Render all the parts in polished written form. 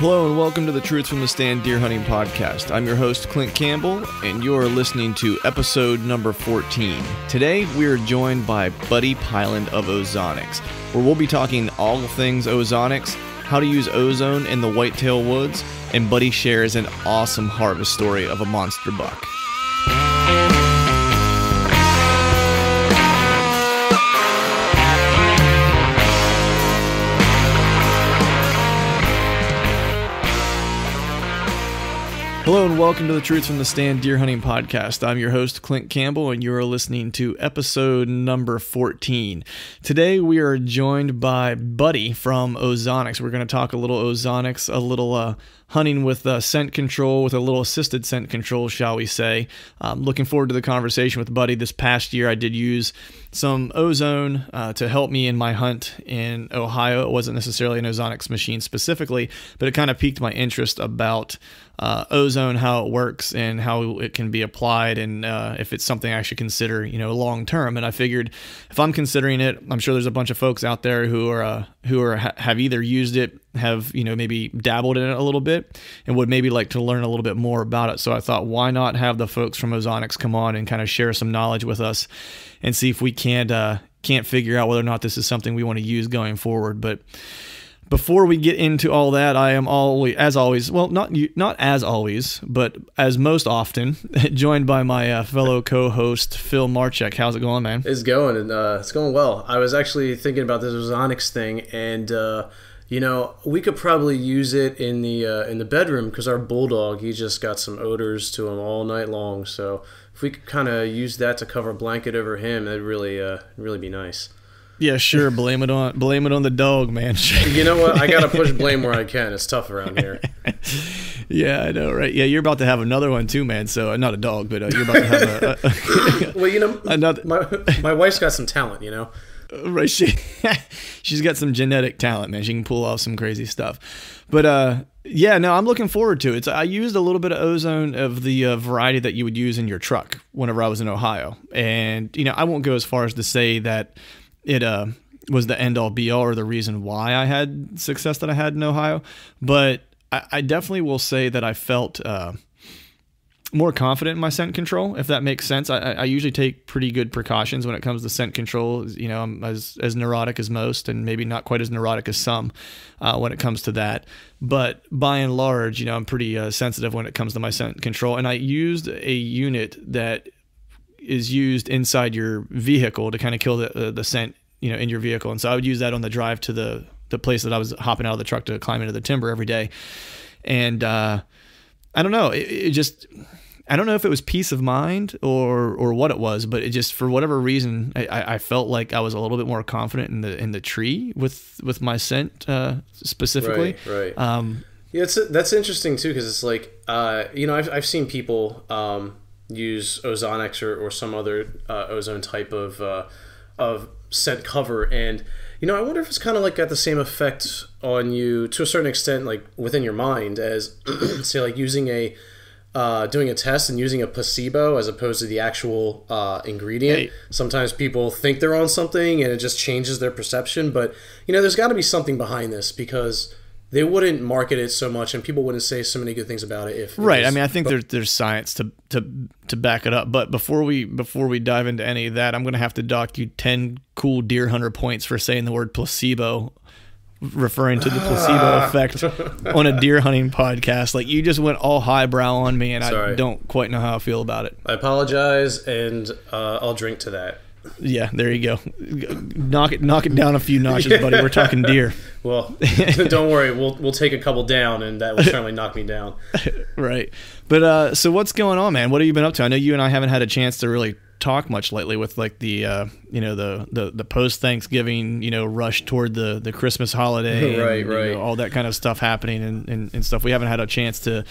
Hello and welcome to the Truth from the Stand Deer Hunting Podcast. I'm your host, Clint Campbell, and you're listening to episode number 14. Today, we are joined by Buddy Piland of Ozonics, where we'll be talking all things Ozonics, how to use ozone in the whitetail woods, and Buddy shares an awesome harvest story of a monster buck. Hello and welcome to the Truth from the Stand Deer Hunting Podcast. I'm your host, Clint Campbell, and you are listening to episode number 14. Today we are joined by Buddy from Ozonics. We're going to talk a little Ozonics, a little hunting with scent control, with a little assisted scent control, shall we say. Looking forward to the conversation with Buddy. This past year I did use some ozone to help me in my hunt in Ohio. It wasn't necessarily an Ozonics machine specifically, but it kind of piqued my interest about ozone, how it works and how it can be applied, and if it's something I should consider, long term. And I figured if I'm considering it, I'm sure there's a bunch of folks out there who have either used it, have maybe dabbled in it a little bit, and would maybe like to learn a little bit more about it. So I thought, why not have the folks from Ozonics come on and kind of share some knowledge with us and see if we can't figure out whether or not this is something we want to use going forward. But before we get into all that, I am always, as always, well, not as always, but as most often, joined by my fellow co-host, Phil Marchek. How's it going, man? It's going, and it's going well. I was actually thinking about this Ozonics thing, and we could probably use it in the bedroom because our bulldog, he just got some odors to him all night long. So if we could kind of use that to cover a blanket over him, that'd really be nice. Yeah, sure. Blame it on the dog, man. You know what? I gotta push blame where I can. It's tough around here. Yeah, I know, right? Yeah, you're about to have another one too, man. So not a dog, but you're about to have well, another. My wife's got some talent, Right, she's got some genetic talent, man. She can pull off some crazy stuff. But yeah, no, I'm looking forward to it. So I used a little bit of ozone of the variety that you would use in your truck whenever I was in Ohio, and I won't go as far as to say that it was the end-all be-all or the reason why I had success that I had in Ohio, but I definitely will say that I felt more confident in my scent control, if that makes sense. I usually take pretty good precautions when it comes to scent control. I'm as neurotic as most, and maybe not quite as neurotic as some when it comes to that. But by and large, I'm pretty sensitive when it comes to my scent control. And I used a unit that is used inside your vehicle to kind of kill the scent, in your vehicle. And so I would use that on the drive to the place that I was hopping out of the truck to climb into the timber every day. And I don't know, I don't know if it was peace of mind or what it was, but it just, for whatever reason, I felt like I was a little bit more confident in the tree with my scent specifically. Right. Yeah, that's interesting too, because it's like I've seen people use Ozonics or some other ozone type of scent cover, and I wonder if it's kind of like got the same effect on you to a certain extent, like within your mind, as say like using doing a test and using a placebo as opposed to the actual ingredient. Hey. Sometimes people think they're on something and it just changes their perception, but there's got to be something behind this, because they wouldn't market it so much and people wouldn't say so many good things about it if right. I think there's science to back it up. But before we dive into any of that, I'm going to have to dock you 10 cool deer hunter points for saying the word placebo, referring to the placebo effect on a deer hunting podcast. Like, you just went all highbrow on me, and sorry. I don't quite know how I feel about it. I apologize, and I'll drink to that. Yeah, there you go. Knock it down a few notches, buddy. We're talking deer. Well, don't worry. We'll take a couple down, and that will certainly knock me down. Right. But so what's going on, man? What have you been up to? I know you and I haven't had a chance to really talk much lately with like the the post Thanksgiving rush toward the Christmas holiday, right. All that kind of stuff happening and stuff. We haven't had a chance to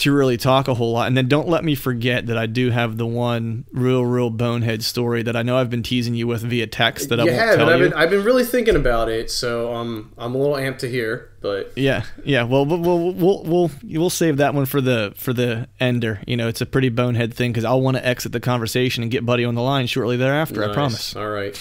really talk a whole lot. And then don't let me forget that I do have the one real bonehead story that I know I've been teasing you with via text that I won't tell you. I've been really thinking about it, so I'm a little amped to hear. But yeah. Well, we'll save that one for the ender. It's a pretty bonehead thing because I'll want to exit the conversation and get Buddy on the line shortly thereafter. Nice. I promise. All right.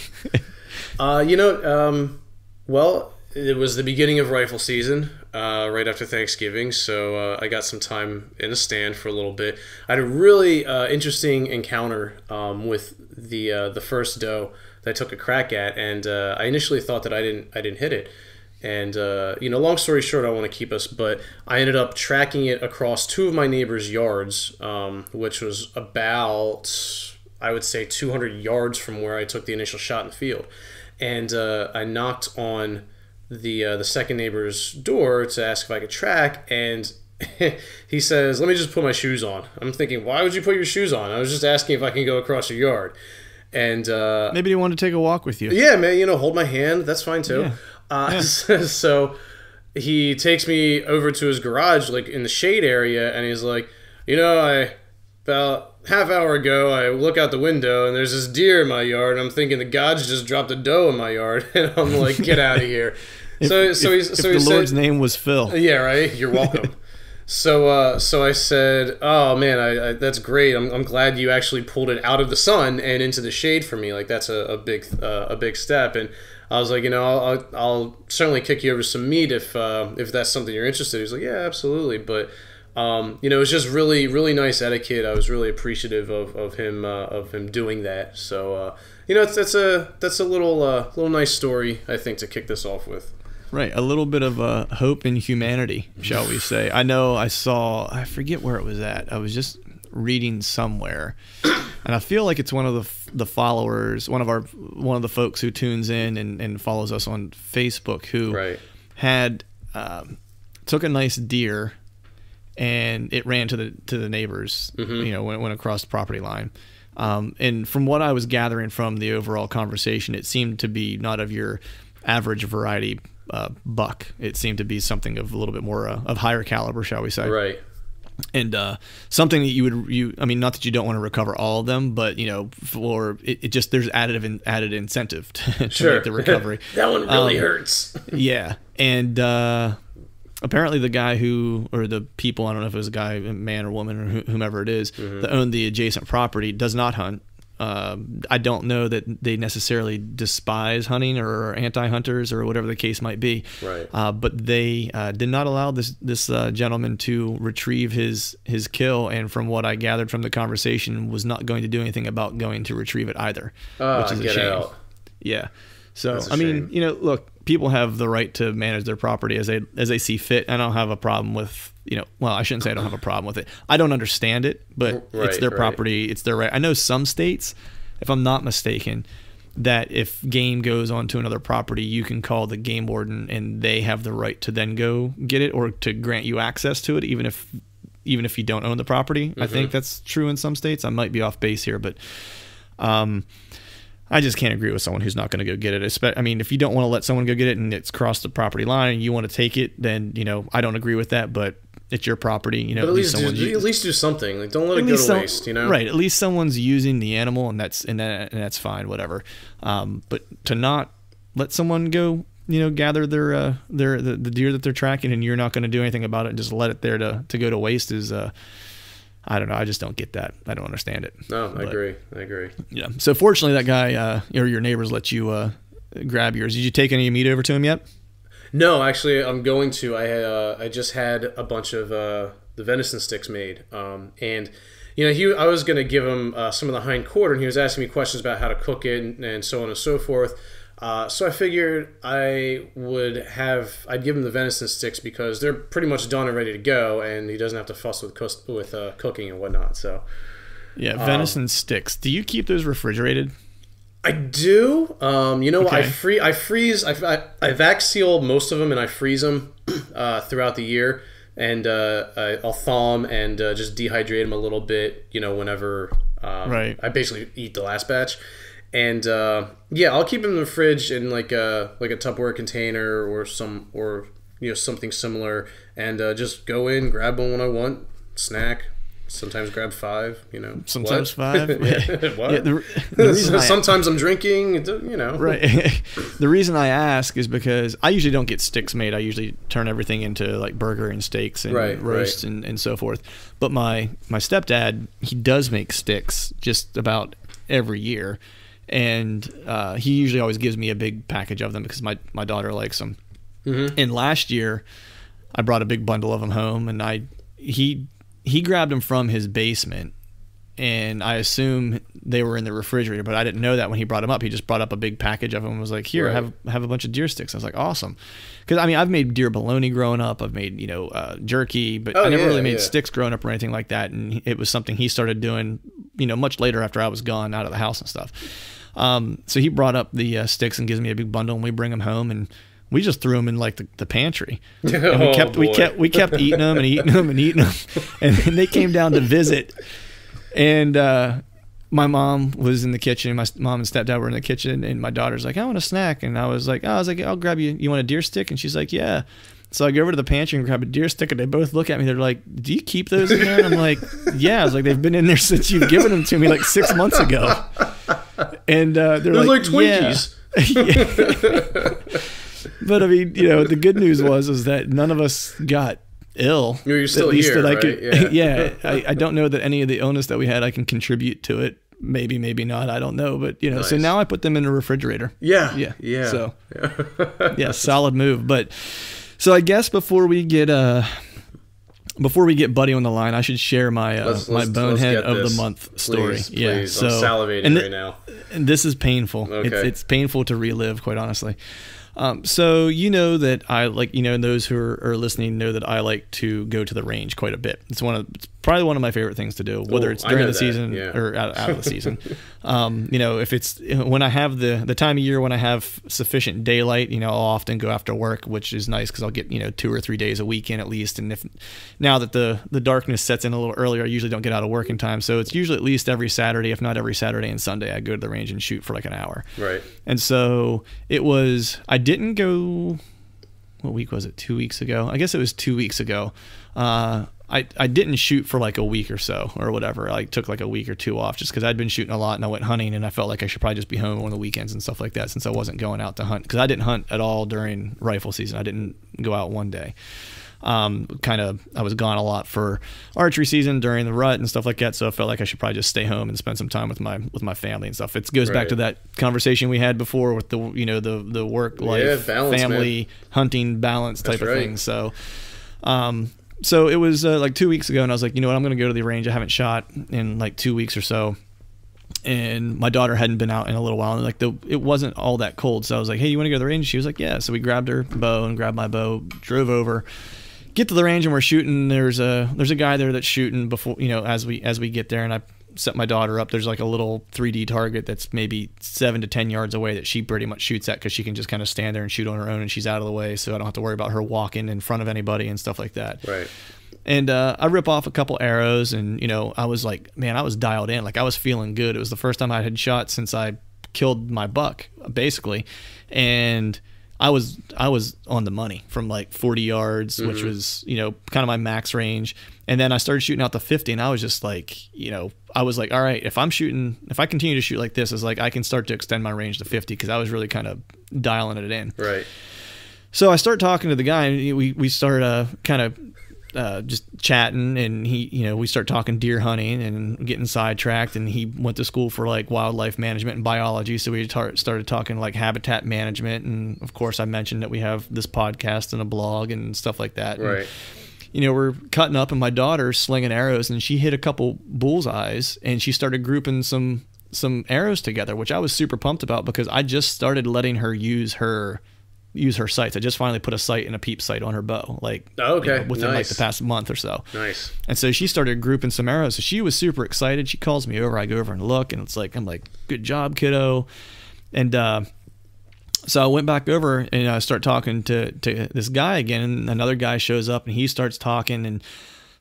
Well, it was the beginning of rifle season. right after Thanksgiving, so I got some time in a stand for a little bit. I had a really interesting encounter with the first doe that I took a crack at, and I initially thought that I didn't hit it. And, long story short, I want to keep us, but I ended up tracking it across two of my neighbors' yards, which was about, I would say, 200 yards from where I took the initial shot in the field. And I knocked on the second neighbor's door to ask if I could track, and he says, "Let me just put my shoes on." I'm thinking, why would you put your shoes on? I was just asking if I can go across your yard. And maybe he wanted to take a walk with you. Yeah, man, hold my hand. That's fine, too. Yeah. So he takes me over to his garage, like in the shade area, and he's like, about half hour ago, I look out the window and there's this deer in my yard, and I'm thinking the gods just dropped a doe in my yard, and I'm like, get out of here. If the Lord's name was Phil. Yeah, right. You're welcome. So I said, "Oh man, I that's great. I'm glad you actually pulled it out of the sun and into the shade for me. Like that's a big step." And I was like, I'll certainly kick you over some meat if that's something you're interested in. He was like, "Yeah, absolutely." But it was just really, really nice etiquette. I was really appreciative of him doing that. So that's a little nice story, I think, to kick this off with. Right, a little bit of hope in humanity, shall we say. I know I forget where it was at. I was just reading somewhere, and I feel like it's one of the followers, one of the folks who tunes in and follows us on Facebook, who had took a nice deer, and it ran to the neighbors, when it went across the property line. And from what I was gathering from the overall conversation, it seemed to be not of your average variety buck. It seemed to be something of a little bit more of higher caliber, shall we say? Right. And something that I mean, not that you don't want to recover all of them, but for it just there's added incentive to make the recovery. That one really hurts. Yeah, and apparently the guy or the people, I don't know if it was a guy, a man or woman or whomever it is, that owned the adjacent property, does not hunt. I don't know that they necessarily despise hunting or are anti-hunters or whatever the case might be. Right. But they did not allow this gentleman to retrieve his kill, and from what I gathered from the conversation, was not going to do anything about going to retrieve it either, which is a shame. Out. Yeah. So I mean, look, people have the right to manage their property as they see fit. I don't have a problem with, well, I shouldn't say I don't have a problem with it. I don't understand it, but it's their property. It's their right. I know some states, if I'm not mistaken, that if game goes onto another property, you can call the game warden and they have the right to then go get it or to grant you access to it, even if you don't own the property. I think that's true in some states. I might be off base here, but I just can't agree with someone who's not going to go get it. I mean, if you don't want to let someone go get it and it's crossed the property line and you want to take it, then, I don't agree with that, but it's your property. But at least do something. Like, don't let it go to waste, Right. At least someone's using the animal, and that's fine, whatever. But to not let someone go, gather the deer that they're tracking, and you're not going to do anything about it and just let it there to go to waste is, I don't know. I just don't get that. I don't understand it. No, I agree. Yeah. So fortunately, that guy or your neighbors let you grab yours. Did you take any meat over to him yet? No, actually, I'm going to. I just had a bunch of the venison sticks made, and I was going to give him some of the hind quarter, and he was asking me questions about how to cook it and so on and so forth. So I figured I'd give him the venison sticks because they're pretty much done and ready to go, and he doesn't have to fuss with cooking and whatnot. So, yeah, venison sticks. Do you keep those refrigerated? I do. Okay. I freeze. I vac seal most of them, and I freeze them throughout the year, and I'll thaw them and just dehydrate them a little bit. Whenever I basically eat the last batch. And I'll keep them in the fridge in like a Tupperware container or something similar, and just go in, grab one when I want, snack. Sometimes grab 5. Sometimes 5. What? Yeah, the reason sometimes I'm drinking. Right. The reason I ask is because I usually don't get sticks made. I usually turn everything into like burger and steaks and roasts and so forth. But my stepdad, he does make sticks just about every year. And he usually always gives me a big package of them because my daughter likes them. And last year, I brought a big bundle of them home, and he grabbed them from his basement, and I assume they were in the refrigerator, but I didn't know that when he brought them up. He just brought up a big package of them and was like, here, have a bunch of deer sticks. I was like, awesome. Because, I mean, I've made deer bologna growing up. I've made, jerky, but I never really made sticks growing up or anything like that. And it was something he started doing, much later after I was gone out of the house and stuff. So he brought up the sticks and gives me a big bundle, and we bring them home, and we just threw them in like the pantry. And we kept eating them and eating them and eating them. And then they came down to visit. And my mom was in the kitchen. My mom and stepdad were in the kitchen, and my daughter's like, I want a snack. And I was like, I'll grab you. You want a deer stick? And she's like, yeah. So I go over to the pantry and grab a deer stick, and they both look at me. They're like, do you keep those in there? And I'm like, yeah. I was like, they've been in there since you've given them to me like 6 months ago. And they're like Twinkies. Yeah. But I mean, the good news was that none of us got ill. You're still here, right? Yeah. I don't know that any of the illness that we had I can contribute to it. Maybe not. I don't know. But nice. So now I put them in a refrigerator. Yeah. So yeah, solid move. But so I guess before we get Buddy on the line, I should share my my bonehead of the month story. Please. So I'm salivating right now. And this is painful. Okay. It's painful to relive, quite honestly. So that I like, those who are listening know that I like to go to the range quite a bit. It's probably one of my favorite things to do, whether it's during the season or out of the season. If it's when I have the time of year when I have sufficient daylight, I'll often go after work, which is nice because I'll get 2 or 3 days a week in at least. And if now that the darkness sets in a little earlier, I usually don't get out of work in time. So it's usually at least every Saturday, if not every Saturday and Sunday, I go to the range and shoot for like an hour. Right. And so I didn't go, what week was it? 2 weeks ago? I guess it was 2 weeks ago. I didn't shoot for like a week or so or whatever. I took like a week or two off just because I'd been shooting a lot and I went hunting, and I felt like I should probably just be home on the weekends and stuff like that since I wasn't going out to hunt, because I didn't hunt at all during rifle season. I didn't go out one day. I was gone a lot for archery season during the rut and stuff like that, so I felt like I should probably just stay home and spend some time with my family and stuff. It goes back to that conversation we had before with the the work life, balance, family, hunting balance type of thing. So so it was like 2 weeks ago, and I was like, I'm going to go to the range. I haven't shot in like 2 weeks or so, and my daughter hadn't been out in a little while, and like it wasn't all that cold, so I was like, hey, you want to go to the range? She was like, yeah. So we grabbed her bow and grabbed my bow, drove over, get to the range, and we're shooting. There's a guy there that's shooting before, as we get there, and I set my daughter up. There's like a little 3D target that's maybe 7 to 10 yards away that she pretty much shoots at, because she can just kind of stand there and shoot on her own, and she's out of the way, so I don't have to worry about her walking in front of anybody and stuff like that. Right. And I rip off a couple arrows, and I was like, man, I was dialed in. Like, I was feeling good. It was the first time I had shot since I killed my buck, basically, and I was on the money from like 40 yards, which was, kind of my max range. And then I started shooting out to 50, and I was just like, I was like, all right, if I continue to shoot like this, it's like I can start to extend my range to 50, because I was really kind of dialing it in. Right. So I start talking to the guy, and we started kind of just chatting, and we start talking deer hunting and getting sidetracked, and he went to school for like wildlife management and biology, so we started talking like habitat management, and of course I mentioned that we have this podcast and a blog and stuff like that. Right. And, we're cutting up, and my daughter's slinging arrows, and she hit a couple bullseyes, and she started grouping some arrows together, which I was super pumped about, because I just started letting her use her sights. I just finally put a sight and a peep sight on her bow, like within like the past month or so. Nice. And so she started grouping some arrows. So she was super excited. She calls me over. I go over and look, and I'm like, good job, kiddo. And so I went back over and I start talking to this guy again, and another guy shows up, and he starts talking. And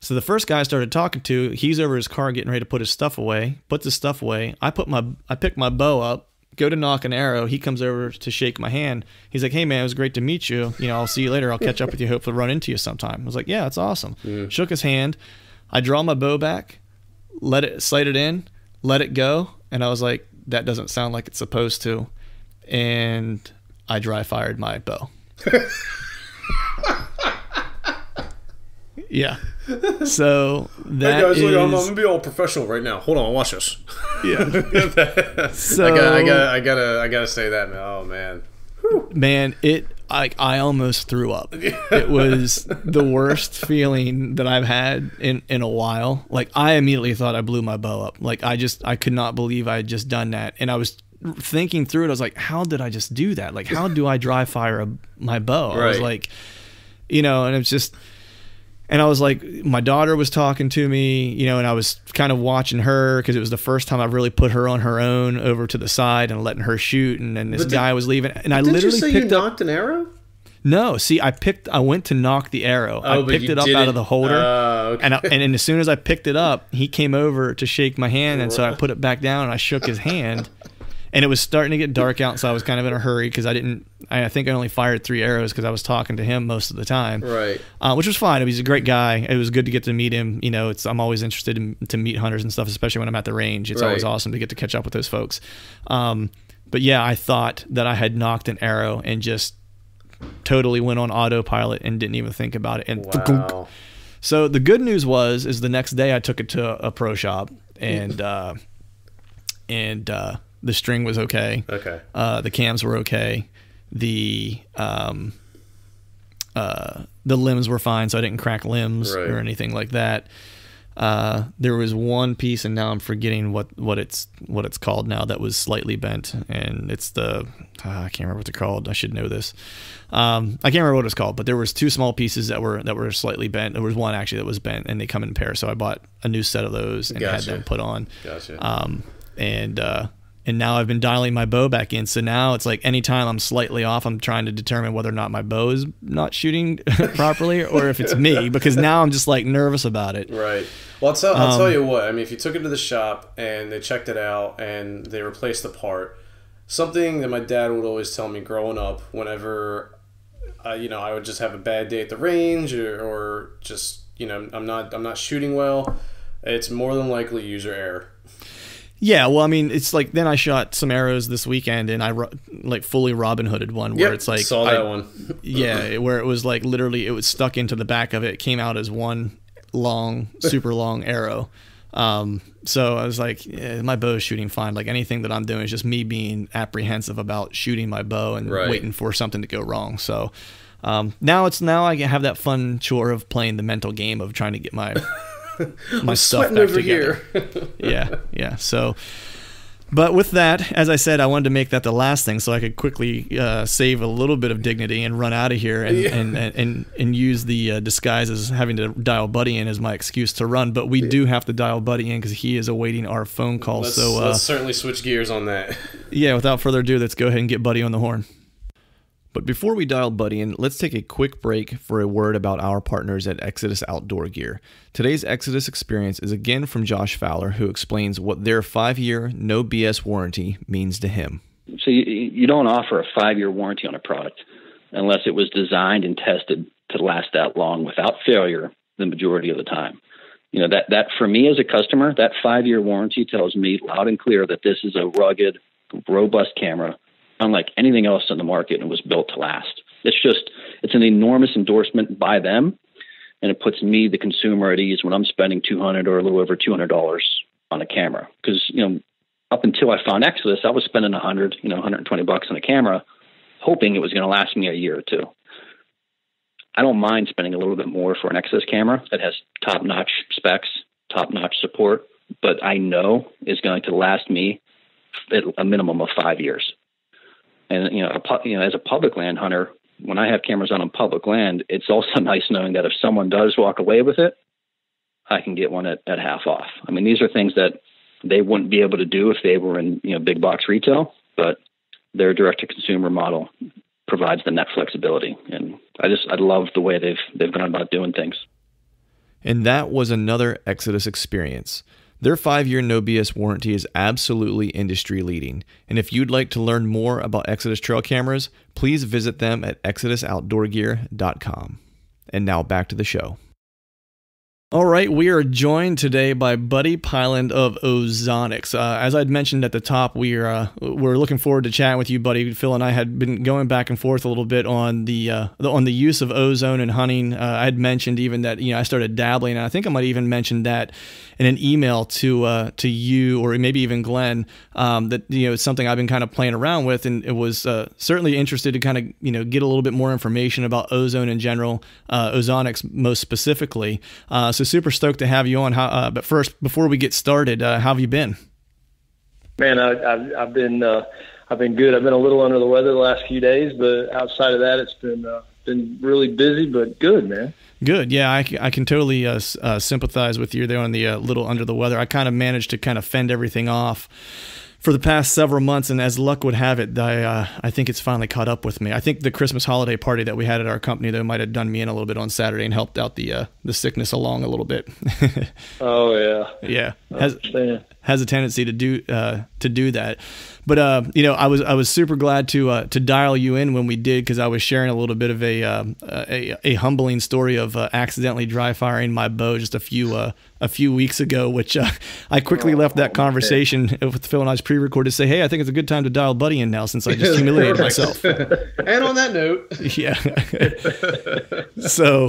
so the first guy I started talking to, he's over his car getting ready to put his stuff away, puts his stuff away. I pick my bow up, go to knock an arrow. He comes over to shake my hand. He's like, hey man, it was great to meet you. I'll see you later. I'll catch up with you. Hopefully run into you sometime. I was like, yeah, that's awesome. Shook his hand. I draw my bow back, sight it in, let it go. And I was like, that doesn't sound like it's supposed to. And I dry fired my bow. Yeah. So that hey guys, is... look, I'm gonna be all professional right now. Hold on, watch this. Yeah. So I gotta say that, man. Oh man. Man, I almost threw up. It was the worst feeling that I've had in a while. Like, I immediately thought I blew my bow up. Like, I could not believe I had just done that. And I was thinking through it. I was like, how did I just do that? Like, how do I dry fire my bow? I was like, and it's just, and I was like, my daughter was talking to me, and I was kind of watching her because it was the first time I really put her on her own over to the side and letting her shoot. And then this guy was leaving, and I literally picked you knocked an arrow? No, see, I went to knock the arrow. I picked it up out of the holder, okay. and as soon as I picked it up, he came over to shake my hand, and so I put it back down and I shook his hand. And it was starting to get dark out, so I was kind of in a hurry because I think I only fired 3 arrows because I was talking to him most of the time. Right. Which was fine. He's a great guy. It was good to get to meet him. I'm always interested to meet hunters and stuff, especially when I'm at the range. It's always awesome to get to catch up with those folks. But yeah, I thought that I had knocked an arrow and just totally went on autopilot and didn't even think about it. And wow. So the good news is the next day I took it to a pro shop and the string was okay. Okay. The cams were okay. The limbs were fine, so I didn't crack limbs or anything like that. There was one piece, and now I'm forgetting what it's called now, that was slightly bent, and it's I can't remember what they're called. I should know this. I can't remember what it's called, but there was 2 small pieces that were slightly bent. There was one actually that was bent, and they come in pairs. So I bought a new set of those and had them put on. Gotcha. And now I've been dialing my bow back in. So now it's like anytime I'm slightly off, I'm trying to determine whether or not my bow is not shooting properly or if it's me, because now I'm just like nervous about it. Right. Well, I'll tell you what. I mean, if you took it to the shop and they checked it out and they replaced the part, something that my dad would always tell me growing up whenever, I would just have a bad day at the range or just, I'm not shooting well, it's more than likely user error. Yeah, well, I mean, it's like then I shot some arrows this weekend, and I fully Robin Hooded one where it's like saw that one. Yeah, where it was like literally it was stuck into the back of it. It came out as one long, super long arrow. So I was like, my bow is shooting fine. Like anything that I'm doing is just me being apprehensive about shooting my bow and waiting for something to go wrong. So now I have that fun chore of playing the mental game of trying to get my stuff back together. Yeah. So, but with that, as I said, I wanted to make that the last thing so I could quickly save a little bit of dignity and run out of here and use the disguise as having to dial Buddy in as my excuse to run. But we do have to dial Buddy in because he is awaiting our phone call. Let's certainly switch gears on that. Yeah, without further ado, let's go ahead and get Buddy on the horn. But before we dial Buddy in, let's take a quick break for a word about our partners at Exodus Outdoor Gear. Today's Exodus experience is again from Josh Fowler, who explains what their 5-year no BS warranty means to him. So you don't offer a 5-year warranty on a product unless it was designed and tested to last that long without failure the majority of the time. That for me as a customer, that 5-year warranty tells me loud and clear that this is a rugged, robust camera, unlike anything else in the market, and was built to last. It's an enormous endorsement by them, and it puts me, the consumer, at ease when I'm spending $200 or a little over $200 on a camera. Because, up until I found Exodus, I was spending $100, $120 on a camera, hoping it was going to last me a year or two. I don't mind spending a little bit more for an Exodus camera that has top-notch specs, top-notch support, but I know is going to last me a minimum of 5 years. And, as a public land hunter, when I have cameras on public land, it's also nice knowing that if someone does walk away with it, I can get one at half off. I mean, these are things that they wouldn't be able to do if they were in, big box retail, but their direct to consumer model provides the net flexibility. And I love the way they've gone about doing things. And that was another Exodus experience. Their 5-year no BS warranty is absolutely industry leading. And if you'd like to learn more about Exodus trail cameras, please visit them at exodusoutdoorgear.com. And now back to the show. All right, we are joined today by Buddy Piland of Ozonics. As I'd mentioned at the top, we're looking forward to chatting with you, Buddy. Phil and I had been going back and forth a little bit on the use of ozone in hunting. I had mentioned even that I started dabbling, and I think I might even mentioned that in an email to you or maybe even Glenn, that it's something I've been kind of playing around with, and it was certainly interested to kind of get a little bit more information about ozone in general, Ozonics most specifically. So super stoked to have you on. But first, before we get started, how have you been? Man, I've been good. I've been a little under the weather the last few days, but outside of that, it's been really busy, but good, man. Good. Yeah, I can totally sympathize with you there on the little under the weather. I kind of managed to kind of fend everything off for the past several months, and as luck would have it, I think it's finally caught up with me. I think the Christmas holiday party that we had at our company, though, might have done me in a little bit on Saturday and helped out the sickness along a little bit. Oh yeah, yeah. Has a tendency to do that, but I was super glad to dial you in when we did, because I was sharing a little bit of a humbling story of accidentally dry firing my bow just a few weeks ago, which I quickly left that conversation with Phil and I's pre-recorded to say, hey, I think it's a good time to dial Buddy in now since I just humiliated myself. And on that note, yeah. So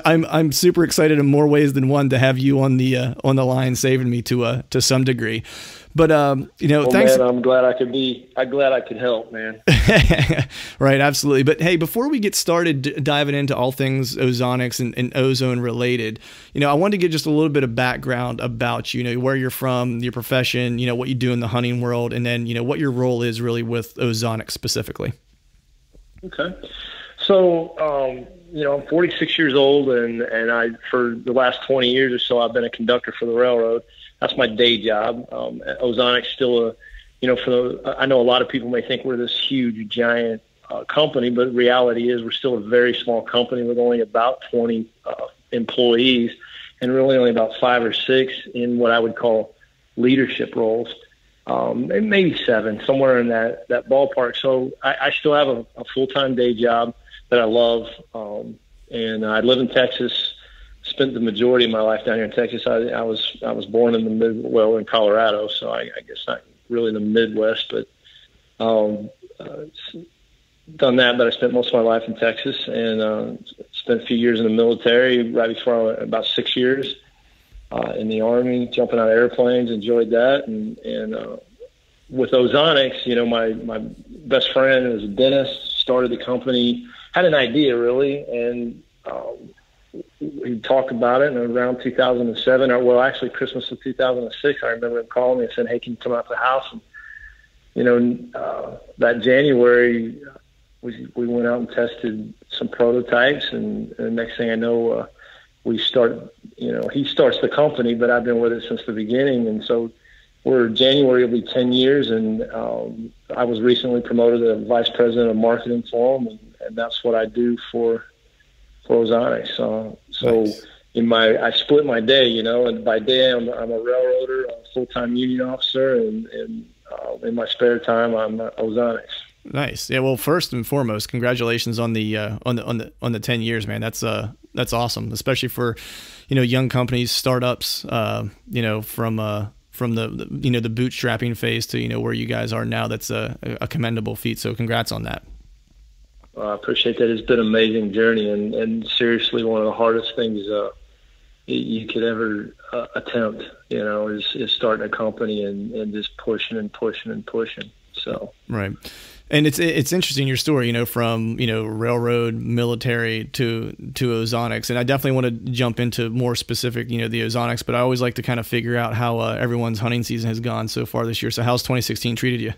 I'm super excited in more ways than one to have you on the line saving me to some degree. But thanks. Man, I'm glad I could help, man. Right, absolutely. But hey, before we get started diving into all things Ozonics and ozone related, I wanted to get just a little bit of background about you, where you're from, your profession, what you do in the hunting world, and then what your role is really with Ozonics specifically. Okay. So, I'm 46 years old, and I, for the last 20 years or so, I've been a conductor for the railroad. That's my day job. Ozonics still I know a lot of people may think we're this huge, giant company, but reality is we're still a very small company with only about 20 employees, and really only about 5 or 6 in what I would call leadership roles, and maybe 7, somewhere in that ballpark. So I still have a full-time day job that I love, and I live in Texas. Spent the majority of my life down here in Texas. I was born in in Colorado, so I guess not really the Midwest, but done that. But I spent most of my life in Texas, and spent a few years in the military. Right before about 6 years in the Army, jumping out of airplanes. Enjoyed that, and with Ozonics, my best friend was a dentist. Started the company. Had an idea really, and we talked about it, and around 2007, or actually Christmas of 2006, I remember him calling me and saying, hey, can you come out to the house? And, that January, we went out and tested some prototypes, and the next thing I know, he starts the company, but I've been with it since the beginning. And so January will be 10 years, and I was recently promoted to vice president of marketing for them, and that's what I do for Ozonics. So nice. I split my day, and by day I'm a railroader, a full-time union officer, and in my spare time I'm Ozonics. Nice. Yeah. Well, first and foremost, congratulations on the 10 years, man. That's awesome, especially for young companies, startups. From the bootstrapping phase to where you guys are now. That's a commendable feat. So congrats on that. I appreciate that. It's been an amazing journey, and seriously, one of the hardest things you could ever attempt, is starting a company and just pushing and pushing and pushing. So right, and it's interesting your story, from railroad, military to Ozonics, and I definitely want to jump into more specific, the Ozonics, but I always like to kind of figure out how everyone's hunting season has gone so far this year. So how's 2016 treated you?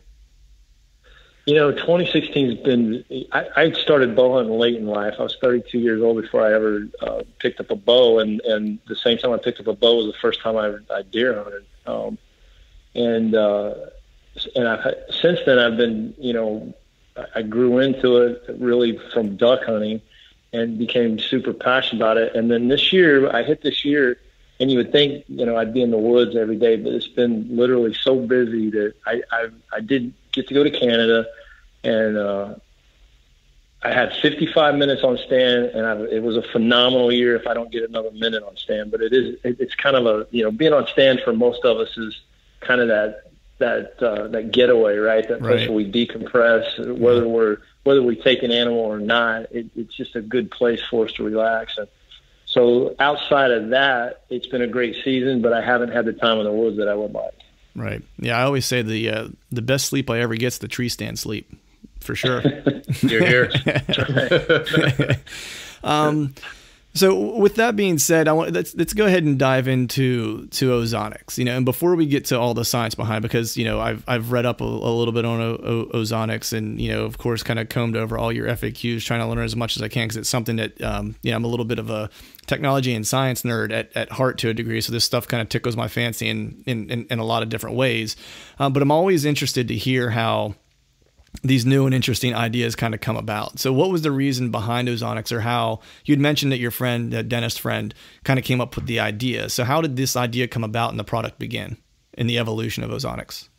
2016 has been, I started bow hunting late in life. I was 32 years old before I ever picked up a bow. And the same time I picked up a bow was the first time I deer hunted. Since then I've been, I grew into it really from duck hunting and became super passionate about it. And then I hit this year, and you would think, I'd be in the woods every day, but it's been literally so busy that I did get to go to Canada, and I had 55 minutes on stand, and it was a phenomenal year if I don't get another minute on stand. But it's kind of a, being on stand for most of us is kind of that getaway, right? That place where we decompress, whether we take an animal or not. It's just a good place for us to relax. And so outside of that, it's been a great season, but I haven't had the time in the woods that I would like. Right. Yeah, I always say the best sleep I ever get is the tree stand sleep. For sure. You're here. So with that being said, let's go ahead and dive into Ozonics, and before we get to all the science behind, because, I've read up a little bit on Ozonics and, of course, kind of combed over all your FAQs, trying to learn as much as I can, because it's something that, I'm a little bit of a technology and science nerd at heart to a degree. So this stuff kind of tickles my fancy in a lot of different ways. But I'm always interested to hear how these new and interesting ideas kind of come about. So what was the reason behind Ozonics, or how you'd mentioned that your friend, a dentist friend, kind of came up with the idea. So how did this idea come about and the product begin in the evolution of Ozonics?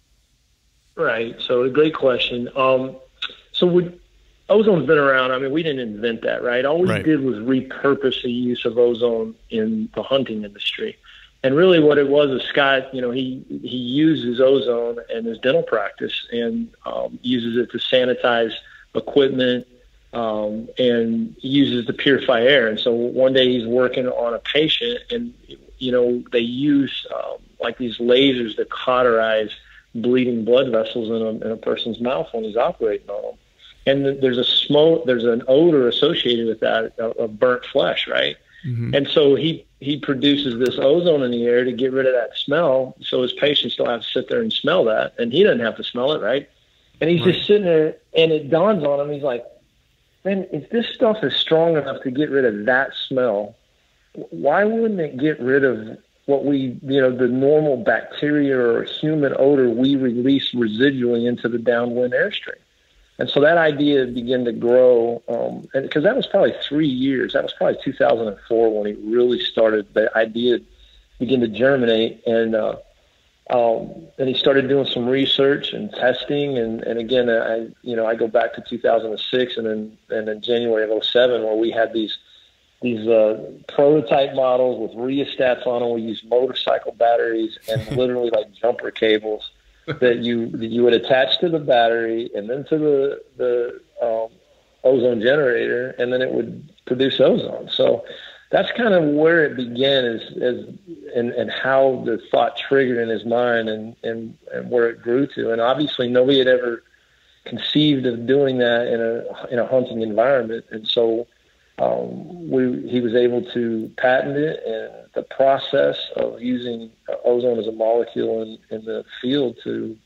Right. So a great question. Ozone's been around. I mean, we didn't invent that, right? All we did was repurpose the use of ozone in the hunting industry. And really what it was is Scott, he uses ozone in his dental practice and uses it to sanitize equipment and uses it to purify air. And so one day he's working on a patient, and, they use like these lasers that cauterize bleeding blood vessels in a person's mouth when he's operating on them. And there's an odor associated with that of burnt flesh, right? Mm-hmm. And so he produces this ozone in the air to get rid of that smell, so his patients don't have to sit there and smell that, and he doesn't have to smell it, right? And he's just sitting there, and it dawns on him. He's like, man, if this stuff is strong enough to get rid of that smell, why wouldn't it get rid of what the normal bacteria or human odor we release residually into the downwind airstream? And so that idea began to grow, and because that was probably 3 years. That was probably 2004 when it really started. The idea began to germinate, and he started doing some research and testing. And again, I go back to 2006, and then January of 2007, where we had these prototype models with rheostats on them. We used motorcycle batteries and literally like jumper cables that you would attach to the battery and then to the ozone generator, and then it would produce ozone. So that's kind of where it began, and how the thought triggered in his mind, and where it grew to. And obviously nobody had ever conceived of doing that in a hunting environment, and so he was able to patent it, and the process of using ozone as a molecule in the field to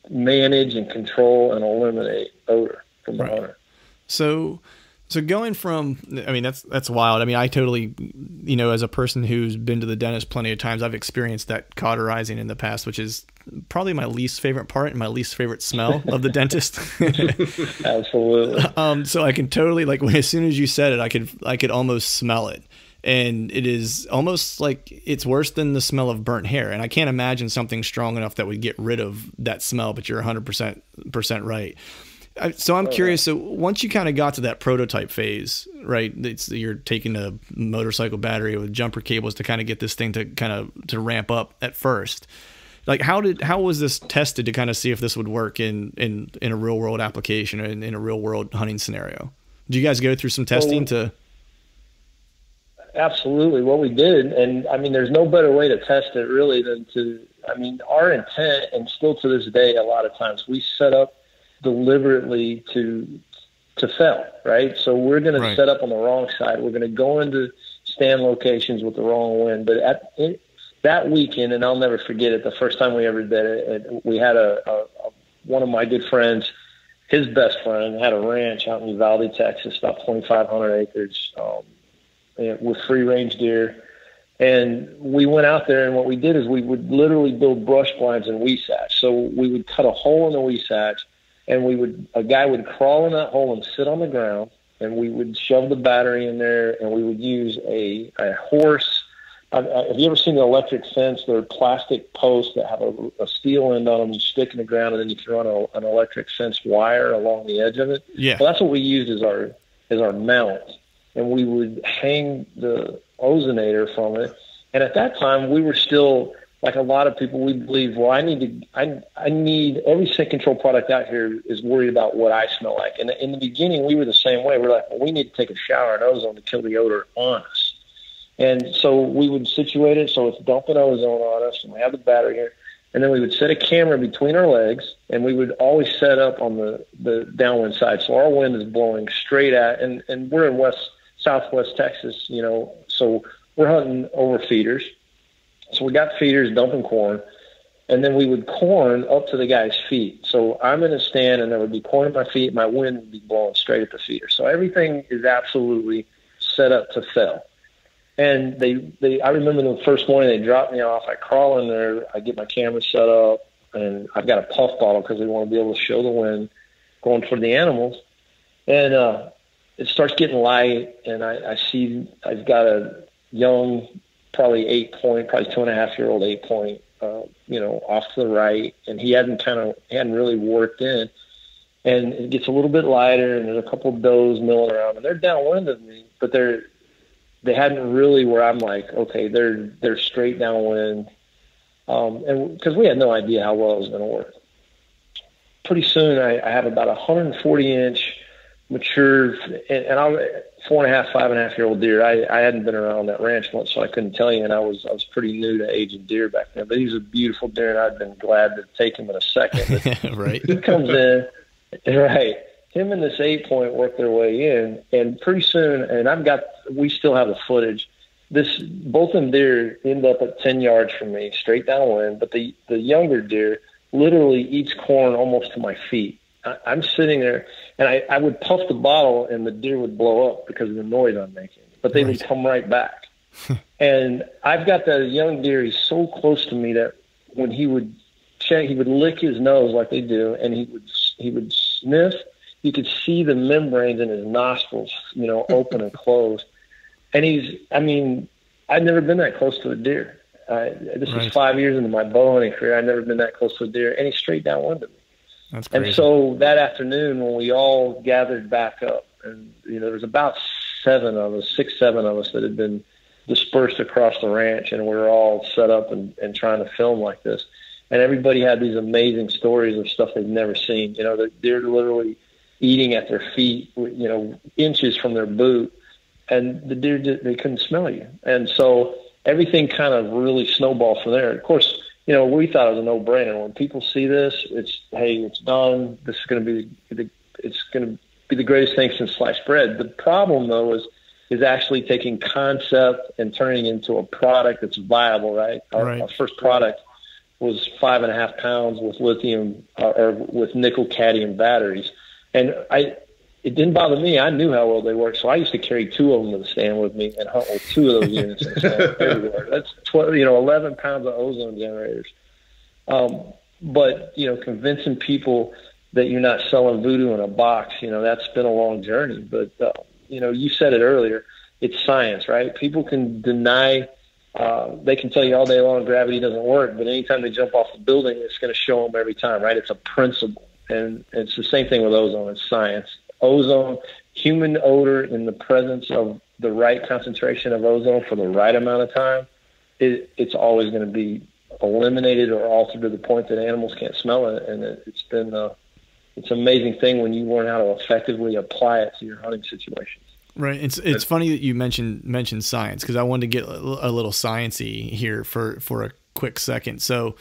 manage and control and eliminate odor from the hunter. So going from, I mean, that's wild. I mean, I totally, as a person who's been to the dentist plenty of times, I've experienced that cauterizing in the past, which is probably my least favorite part and my least favorite smell of the dentist. Absolutely. So I can totally, as soon as you said it, I could almost smell it. And it is almost like it's worse than the smell of burnt hair. And I can't imagine something strong enough that would get rid of that smell, but you're 100% right. So I'm curious. So once you kind of got to that prototype phase, right? You're taking a motorcycle battery with jumper cables to kind of get this thing to ramp up at first. Like how was this tested to kind of see if this would work in a real world application or in a real world hunting scenario? Did you guys go through some testing to? Absolutely. What we did, and I mean, there's no better way to test it really than our intent, and still to this day, a lot of times we set up deliberately to fail, right? So we're going to set up on the wrong side. We're going to go into stand locations with the wrong wind. But that weekend, and I'll never forget it, the first time we ever did it, we had one of my good friends, his best friend, had a ranch out in Uvalde, Texas, about 2,500 acres, with free range deer. And we went out there, and what we did is we would literally build brush blinds in Weesatch. So we would cut a hole in the Weesatch, and a guy would crawl in that hole and sit on the ground, and we would shove the battery in there, and we would use a horse Have you ever seen the electric fence? They're plastic posts that have a steel end on them. You stick in the ground, and then you can run an electric fence wire along the edge of it. Yeah. Well, that's what we used as our mount, and we would hang the ozonator from it. And at that time, we were still, like a lot of people, we believe, well, I need every scent control product out here is worried about what I smell like. And in the beginning, we were the same way. We're like, well, we need to take a shower in ozone to kill the odor on us. And so we would situate it so it's dumping ozone on us, and we have the battery here. And then we would set a camera between our legs, and we would always set up on the downwind side. So our wind is blowing straight at, and we're in southwest Texas, so we're hunting over feeders. So we got feeders dumping corn, and then we would corn up to the guy's feet. So I'm in a stand, and there would be corn at my feet. My wind would be blowing straight at the feeder. So everything is absolutely set up to fail. And I remember the first morning they dropped me off. I crawl in there, I get my camera set up, and I've got a puff bottle because we want to be able to show the wind going toward the animals. And it starts getting light, and I see I've got a young, probably 8-point, probably 2.5-year-old 8-point, off to the right, and he hadn't really worked in. And it gets a little bit lighter, and there's a couple of does milling around, and they're downwind of me, but they hadn't really where I'm like, okay, they're straight downwind. And because we had no idea how well it was going to work. Pretty soon I have about 140-inch mature, and I'm 4.5, 5.5-year-old deer. I hadn't been around that ranch much, so I couldn't tell you, and I was pretty new to aging deer back then. But he was a beautiful deer, and I'd been glad to take him in a second. But right. He comes in, right. Him and this 8-point work their way in, and pretty soon, and we still have the footage. Both of them deer end up at 10 yards from me, straight downwind, but the younger deer literally eats corn almost to my feet. I'm sitting there, and I would puff the bottle, and the deer would blow up because of the noise I'm making, but they would come right back. And I've got that young deer, he's so close to me that when he would check, he would lick his nose like they do, and he would sniff. You could see the membranes in his nostrils, open and close. And I'd never been that close to a deer. This is 5 years into my bow hunting career. I'd never been that close to a deer, and he's straight downwind of me. That's crazy. And so that afternoon when we all gathered back up, and there was about 6, 7 of us that had been dispersed across the ranch, and we were all set up and trying to film like this. And everybody had these amazing stories of stuff they'd never seen. The deer literally eating at their feet, inches from their boot, and the deer, they couldn't smell you. And so everything kind of really snowballed from there. Of course, we thought it was a no-brainer. When people see this, it's done. This is going to be the greatest thing since sliced bread. The problem, though, is actually taking concept and turning it into a product that's viable, right? Our first product was 5.5 pounds with lithium or with nickel cadmium batteries. And it didn't bother me. I knew how well they worked, so I used to carry 2 of them to the stand with me and hunt with 2 of those units in the stand everywhere. That's 11 pounds of ozone generators. But convincing people that you're not selling voodoo in a box, that's been a long journey. But you said it earlier. It's science, right? People can deny. They can tell you all day long gravity doesn't work, but anytime they jump off the building, it's going to show them every time, right? It's a principle. And it's the same thing with ozone. It's science. Ozone, human odor in the presence of the right concentration of ozone for the right amount of time, it's always going to be eliminated or altered to the point that animals can't smell it. And it's an amazing thing when you learn how to effectively apply it to your hunting situations. Right. It's funny that you mentioned science, because I wanted to get a little sciencey here for a quick second. So,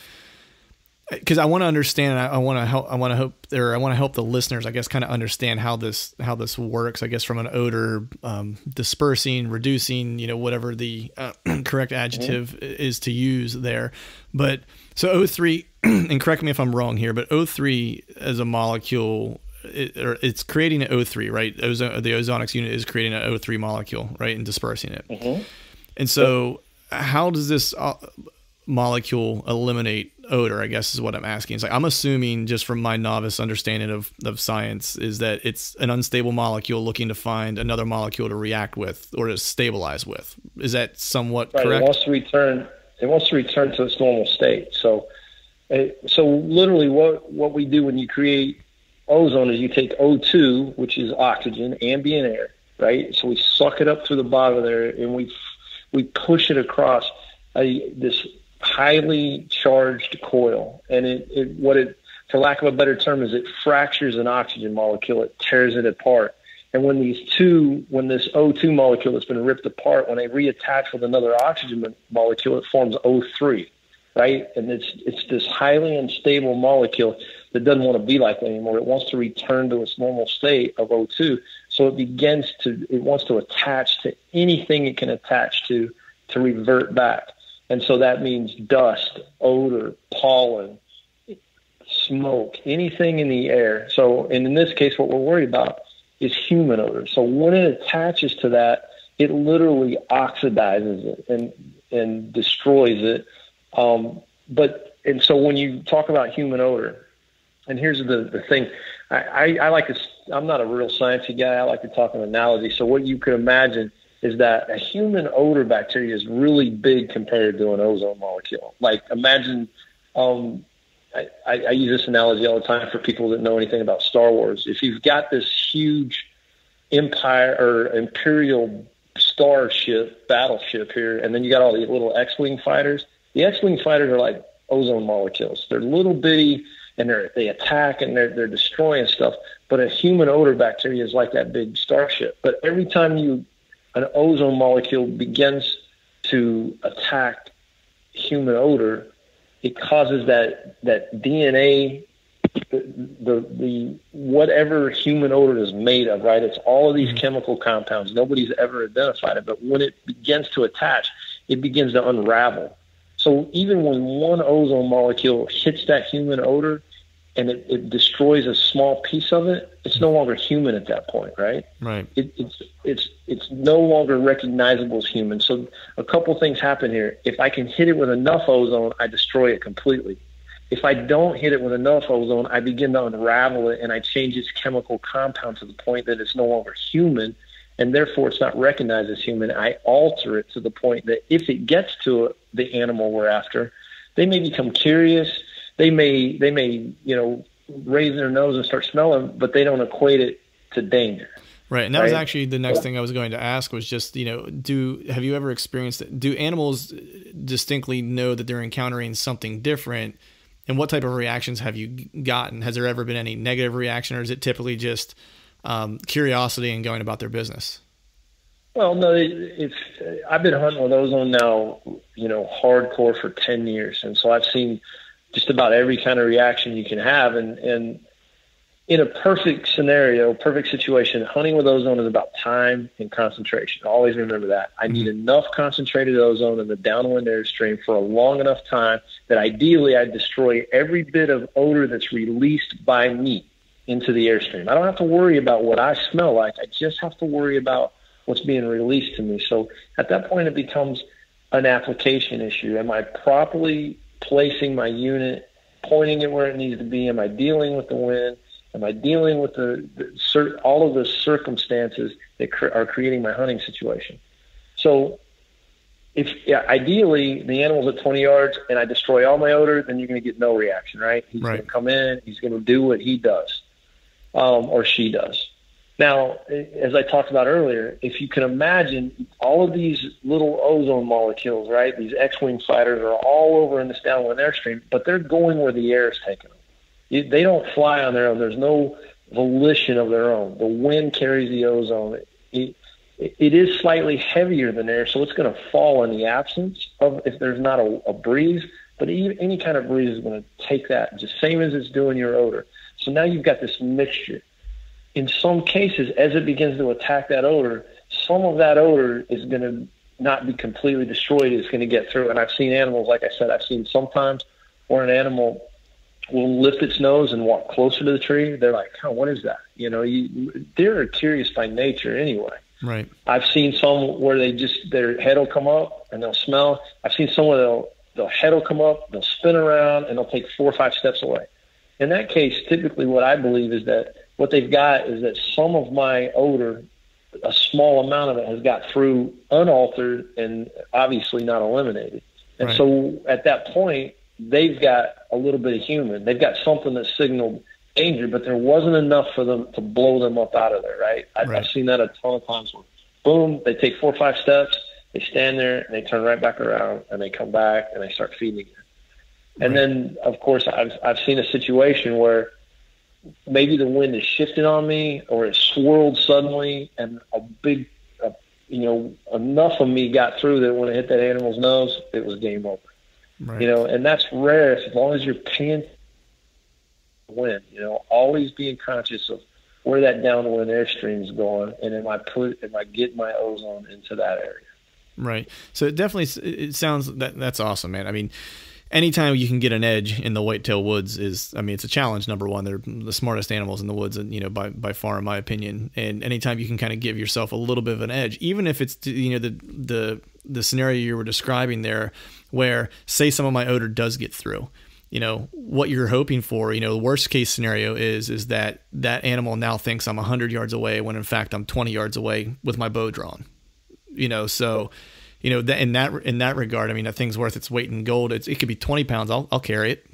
because I want to understand, I want to help the listeners, I guess, kind of understand how this works, I guess, from an odor dispersing, reducing, whatever the correct adjective is to use there. But so O3, and correct me if I'm wrong here, but O3 as a molecule, it's creating an O3, right? The Ozonics unit is creating an O3 molecule, right, and dispersing it. Mm-hmm. And so how does this molecule eliminate odor, I guess is what I'm asking. It's like, I'm assuming, just from my novice understanding of science, is that it's an unstable molecule looking to find another molecule to react with or to stabilize with. Is that somewhat correct? It wants to return to its normal state. So literally what we do when you create ozone is you take O2, which is oxygen, ambient air, right? So we suck it up through the bottom there, and we push it across this highly charged coil, and for lack of a better term, is it fractures an oxygen molecule. It tears it apart. And when this O2 molecule that's been ripped apart, when they reattach with another oxygen molecule, it forms O3, right? And it's this highly unstable molecule that doesn't want to be like that anymore. It wants to return to its normal state of O2. So it wants to attach to anything it can attach to revert back. And so that means dust, odor, pollen, smoke, anything in the air. So, and in this case, what we're worried about is human odor. So when it attaches to that, it literally oxidizes it and destroys it. And so when you talk about human odor, and here's the thing, I like to, I'm not a real sciencey guy. I like to talk in analogy. So what you could imagine is that a human odor bacteria is really big compared to an ozone molecule. Like, imagine, I use this analogy all the time for people that know anything about Star Wars. If you've got this huge empire or imperial starship, battleship here, and then you got all these little X-Wing fighters, the X-Wing fighters are like ozone molecules. They're little bitty, and they attack, and they're destroying stuff. But a human odor bacteria is like that big starship. But every time an ozone molecule begins to attack human odor, it causes that DNA, the whatever human odor is made of, right? It's all of these chemical compounds. Nobody's ever identified it, but when it begins to attach, it begins to unravel. So even when one ozone molecule hits that human odor and it destroys a small piece of it, it's no longer human at that point, right? Right. It's no longer recognizable as human. So a couple things happen here. If I can hit it with enough ozone, I destroy it completely. If I don't hit it with enough ozone, I begin to unravel it, and I change its chemical compound to the point that it's no longer human, and therefore it's not recognized as human. I alter it to the point that if it gets to the animal we're after, they may become curious. They may raise their nose and start smelling, but they don't equate it to danger. Right, and that was actually the next thing I was going to ask was just, have you ever experienced it? Do animals distinctly know that they're encountering something different, and what type of reactions have you gotten? Has there ever been any negative reaction, or is it typically just curiosity and going about their business? Well, no, I've been hunting with ozone now, hardcore for 10 years, and so I've seen just about every kind of reaction you can have. And in a perfect scenario, perfect situation, hunting with ozone is about time and concentration. Always remember that. I need enough concentrated ozone in the downwind airstream for a long enough time that ideally I'd destroy every bit of odor that's released by me into the airstream. I don't have to worry about what I smell like. I just have to worry about what's being released to me. So at that point, it becomes an application issue. Am I properly placing my unit, pointing it where it needs to be? Am I dealing with the wind? Am I dealing with all of the circumstances that are creating my hunting situation? So ideally the animal's at 20 yards and I destroy all my odor, then you're going to get no reaction, right? He's going to come in, he's going to do what he does, or she does. Now, as I talked about earlier, if you can imagine all of these little ozone molecules, right? These X-Wing fighters are all over in this downwind airstream, but they're going where the air is taking them. They don't fly on their own. There's no volition of their own. The wind carries the ozone. It is slightly heavier than air, so it's going to fall in the absence of, if there's not a breeze, but any kind of breeze is going to take that, just same as it's doing your odor. So now you've got this mixture. In some cases, as it begins to attack that odor, some of that odor is going to not be completely destroyed. It's going to get through. And I've seen animals, like I said, I've seen sometimes where an animal will lift its nose and walk closer to the tree. They're like, oh, what is that? They're curious by nature anyway. Right. I've seen some where their head will come up and they'll smell. I've seen some where they'll the head will come up, they'll spin around, and they'll take 4 or 5 steps away. In that case, typically what I believe is that what they've got is that some of my odor, a small amount of it, has got through unaltered and obviously not eliminated. And right. So at that point, they've got a little bit of human. They've got something that signaled danger, but there wasn't enough for them to blow them up out of there, right? I've seen that a ton of times where, boom, they take 4 or 5 steps, they stand there, and they turn right back around, and they come back, and they start feeding again. And then, of course, I've seen a situation where maybe the wind has shifted on me, or it swirled suddenly, and a big, enough of me got through that when it hit that animal's nose, it was game over. Right. And that's rare as long as you're paying wind, always being conscious of where that downwind airstream is going, and am I getting my ozone into that area? Right. So it sounds that's awesome, man. I mean, anytime you can get an edge in the whitetail woods it's a challenge. Number one, they're the smartest animals in the woods, and by far, in my opinion. And anytime you can kind of give yourself a little bit of an edge, even if it's the scenario you were describing there, where say some of my odor does get through, what you're hoping for, the worst case scenario is that animal now thinks I'm 100 yards away when in fact I'm 20 yards away with my bow drawn. So. In that regard, I mean, a thing's worth its weight in gold. It could be 20 pounds. I'll carry it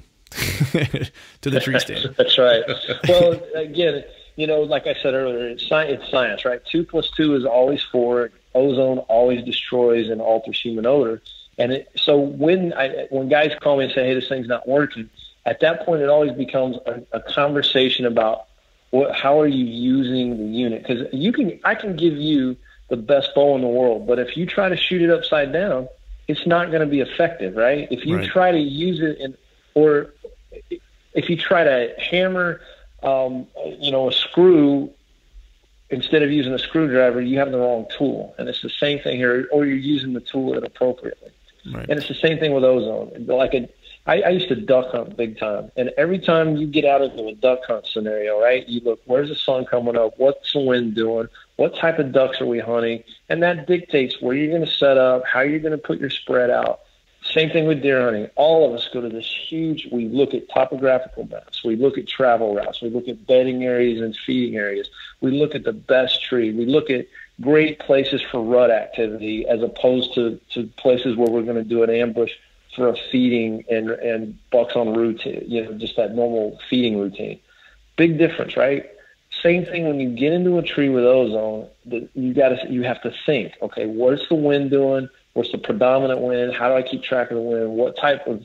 to the tree stand. That's right. Well, again, like I said earlier, it's science, right? 2 + 2 is always 4. Ozone always destroys and alters human odor. And so when guys call me and say, hey, this thing's not working, at that point it always becomes a conversation about how are you using the unit? Because I can give you the best bow in the world, but if you try to shoot it upside down, it's not going to be effective, right? If you try to use it or if you try to hammer, a screw instead of using a screwdriver, you have the wrong tool. And it's the same thing here, or you're using the tool inappropriately. Right. And it's the same thing with ozone. I used to duck hunt big time. And every time you get out into a duck hunt scenario, right, you look, where's the sun coming up? What's the wind doing? What type of ducks are we hunting? And that dictates where you're going to set up, how you're going to put your spread out. Same thing with deer hunting. All of us go to this we look at topographical maps. We look at travel routes. We look at bedding areas and feeding areas. We look at the best tree. We look at great places for rut activity as opposed to places where we're going to do an ambush for a feeding and bucks on routine, just that normal feeding routine. Big difference, right? Same thing when you get into a tree with ozone, you have to think, okay, what's the wind doing? What's the predominant wind? How do I keep track of the wind? What type of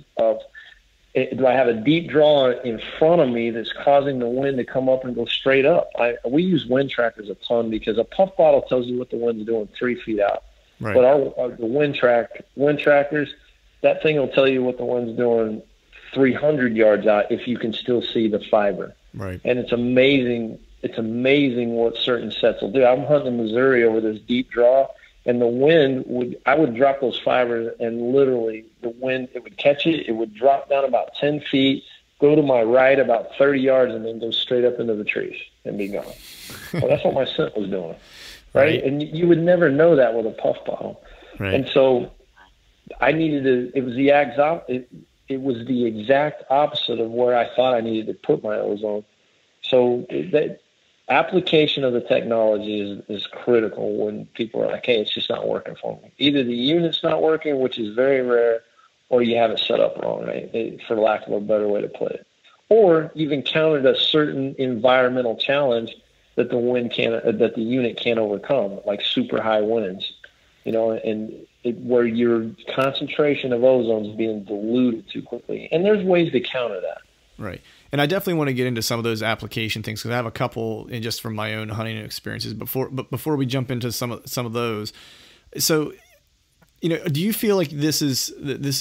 do I have a deep draw in front of me that's causing the wind to come up and go straight up? We use wind trackers a ton because a puff bottle tells you what the wind's doing 3 feet out. Right. But the wind trackers, that thing will tell you what the wind's doing 300 yards out if you can still see the fiber. Right. And it's amazing. It's amazing what certain sets will do. I'm hunting in Missouri over this deep draw, and the wind I would drop those fibers, and literally the wind, it would catch it. It would drop down about 10 feet, go to my right about 30 yards, and then go straight up into the trees and be gone. Well, that's what my scent was doing. Right. And you would never know that with a puff bottle. Right. And so I needed it was the exact opposite of where I thought I needed to put my ozone. So that application of the technology is critical when people are like, hey, it's just not working for me. Either the unit's not working, which is very rare, or you have it set up wrong, right? For lack of a better way to put it. Or you've encountered a certain environmental challenge that the unit can't overcome, like super high winds, where your concentration of ozone is being diluted too quickly. And there's ways to counter that. Right. And I definitely want to get into some of those application things because I have a couple just from my own hunting experiences. But before we jump into some of those, so do you feel like this is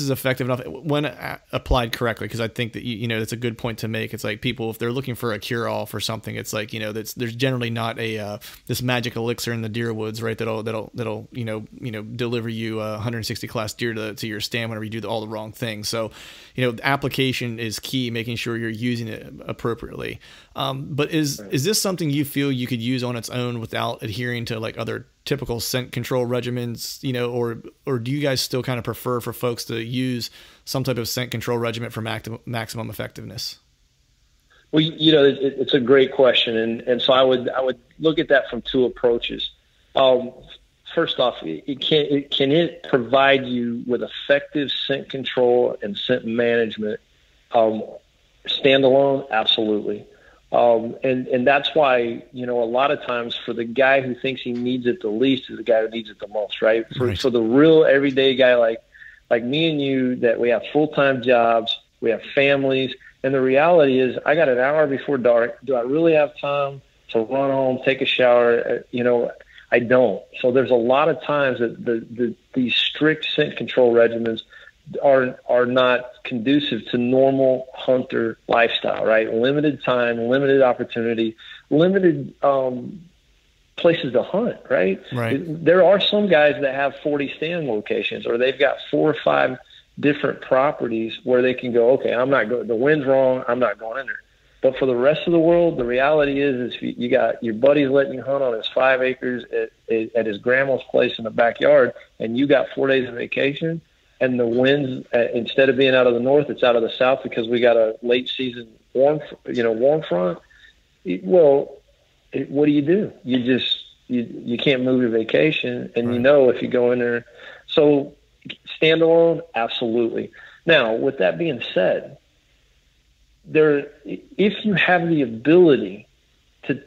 effective enough when applied correctly? Because I think that that's a good point to make. It's like people, if they're looking for a cure-all for something, it's like there's generally not a this magic elixir in the deer woods, right? That'll deliver you 160 class deer to your stand whenever you do all the wrong things. So application is key, making sure you're using it appropriately. But is this something you feel you could use on its own without adhering to like other typical scent control regimens, or do you guys still kind of prefer for folks to use some type of scent control regimen for maximum effectiveness? Well, it's a great question, and so I would look at that from two approaches. First off, can it provide you with effective scent control and scent management standalone? Absolutely. And that's why, a lot of times for the guy who thinks he needs it the least is the guy who needs it the most, right? For the real everyday guy like me and you, that we have full-time jobs, we have families, and the reality is I got an hour before dark. Do I really have time to run home, take a shower? I don't. So there's a lot of times that these strict scent control regimens are not conducive to normal hunter lifestyle, right? Limited time, limited opportunity, limited places to hunt, right? There are some guys that have 40 stand locations, or they've got 4 or 5 different properties where they can go, okay, I'm not going, the wind's wrong, I'm not going in there. But for the rest of the world, the reality is you got your buddy's letting you hunt on his 5 acres at his grandma's place in the backyard, and you got 4 days of vacation, and the winds, instead of being out of the north, it's out of the south because we got a late season warm front. Well, what do? You can't move your vacation, and if you go in there. So standalone, absolutely. Now, with that being said, if you have the ability to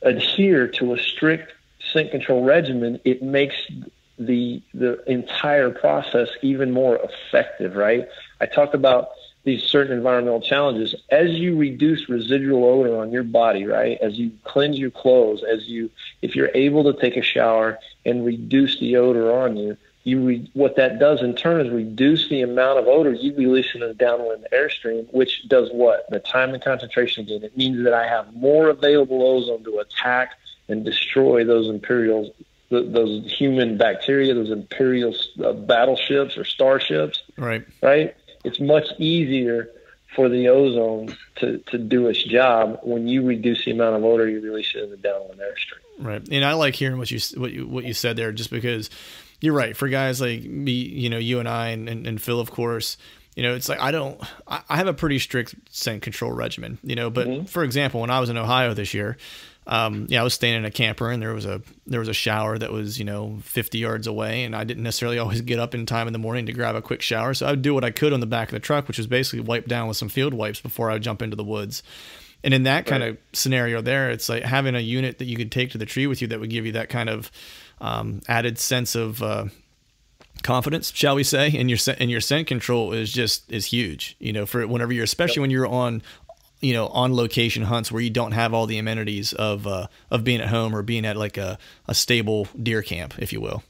adhere to a strict scent control regimen, it makes the entire process even more effective, right? I talked about these certain environmental challenges. As you reduce residual odor on your body, right? As you cleanse your clothes, if you're able to take a shower and reduce the odor on you, what that does in turn is reduce the amount of odor you release in the downwind airstream, which does what? The time and concentration gain. It means that I have more available ozone to attack and destroy those those human bacteria, those imperial battleships or starships. Right. It's much easier for the ozone to do its job when you reduce the amount of odor you release in the downwind airstream. Right. And I like hearing what you said there, just because you're right. For guys like me, you and I and Phil, of course, it's like I have a pretty strict scent control regimen, but for example, when I was in Ohio this year, I was staying in a camper, and there was a shower that was 50 yards away, and I didn't necessarily always get up in time in the morning to grab a quick shower, so I would do what I could on the back of the truck, which was basically wipe down with some field wipes before I would jump into the woods. And in that kind of scenario there, it's like having a unit that you could take to the tree with you that would give you that kind of added sense of confidence, shall we say, and your scent control is huge, for whenever especially when you're on location hunts where you don't have all the amenities of being at home or being at like a stable deer camp, if you will.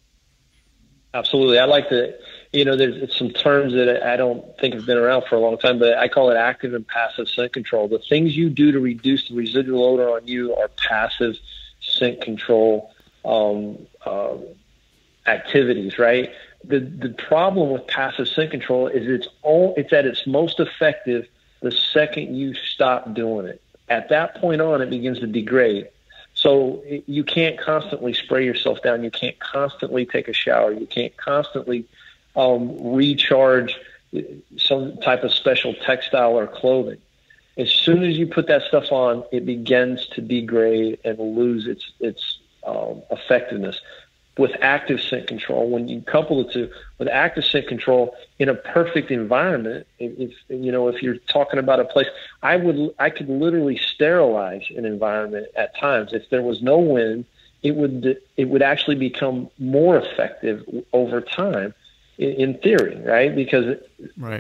Absolutely. I like to, there's some terms that I don't think have been around for a long time, but I call it active and passive scent control. The things you do to reduce the residual odor on you are passive scent control activities, right? The problem with passive scent control is it's at its most effective the second you stop doing it. At that point on, it begins to degrade. So you can't constantly spray yourself down. You can't constantly take a shower. You can't constantly recharge some type of special textile or clothing. As soon as you put that stuff on, it begins to degrade and lose its effectiveness. With active scent control, when you couple the two, with active scent control in a perfect environment, if you're talking about a place, I could literally sterilize an environment at times. If there was no wind, it would actually become more effective over time, in theory, right? Because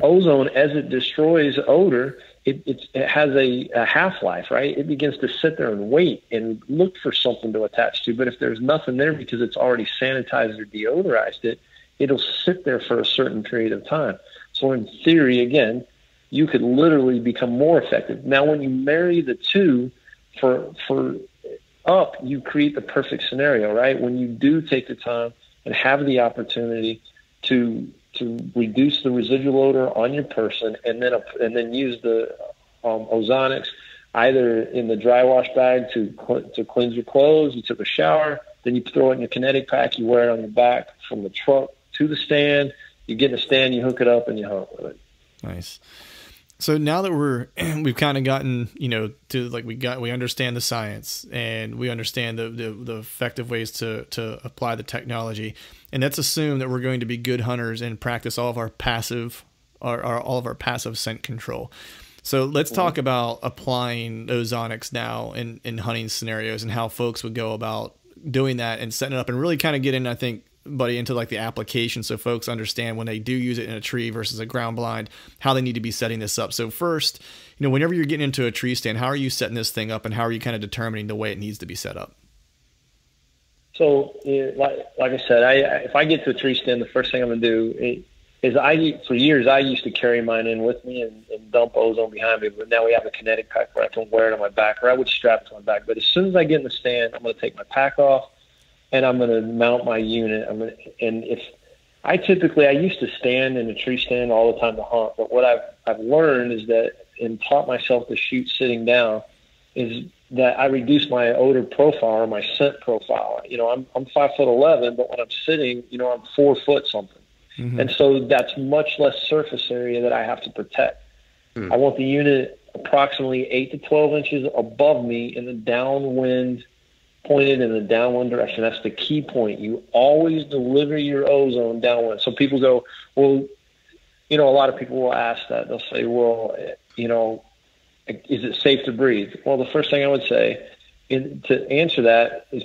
ozone, as it destroys odor, it has a half-life, right? It begins to sit there and wait and look for something to attach to. But if there's nothing there because it's already sanitized or deodorized it, it'll sit there for a certain period of time. So in theory, again, you could literally become more effective. Now, when you marry the two you create the perfect scenario, right? When you do take the time and have the opportunity to reduce the residual odor on your person, and then use the Ozonics either in the dry wash bag to cleanse your clothes. You took a shower, then you throw it in your Kinetic Pack. You wear it on your back from the truck to the stand. You get in the stand, you hook it up, and you hunt with it. Nice. So now that we've kind of gotten, to like we understand the science and we understand the effective ways to apply the technology, and let's assume that we're going to be good hunters and practice all of our passive scent control. So let's talk about applying Ozonics now in hunting scenarios and how folks would go about doing that and setting it up, and really kind of get in, I think, buddy, into like the application, so folks understand when they do use it in a tree versus a ground blind, how they need to be setting this up. So first, whenever you're getting into a tree stand, how are you setting this thing up, and how are you kind of determining the way it needs to be set up? So, like I said, if I get to a tree stand, the first thing I'm going to do is for years I used to carry mine in with me and dump ozone behind me, but now we have a Kinetic Pack where I can wear it on my back, or I would strap it to my back. But as soon as I get in the stand, I'm going to take my pack off, and I'm going to mount my unit. I used to stand in a tree stand all the time to hunt, but what I've learned is that, and taught myself to shoot sitting down, is that I reduce my odor profile or my scent profile. I'm 5'11", but when I'm sitting, I'm 4 foot something. Mm-hmm. And so that's much less surface area that I have to protect. I want the unit approximately 8 to 12 inches above me in the downwind, pointed in the downwind direction. That's the key point. You always deliver your ozone downwind. So people go, well, a lot of people will ask that. They'll say, well, is it safe to breathe? Well, the first thing I would say to answer that is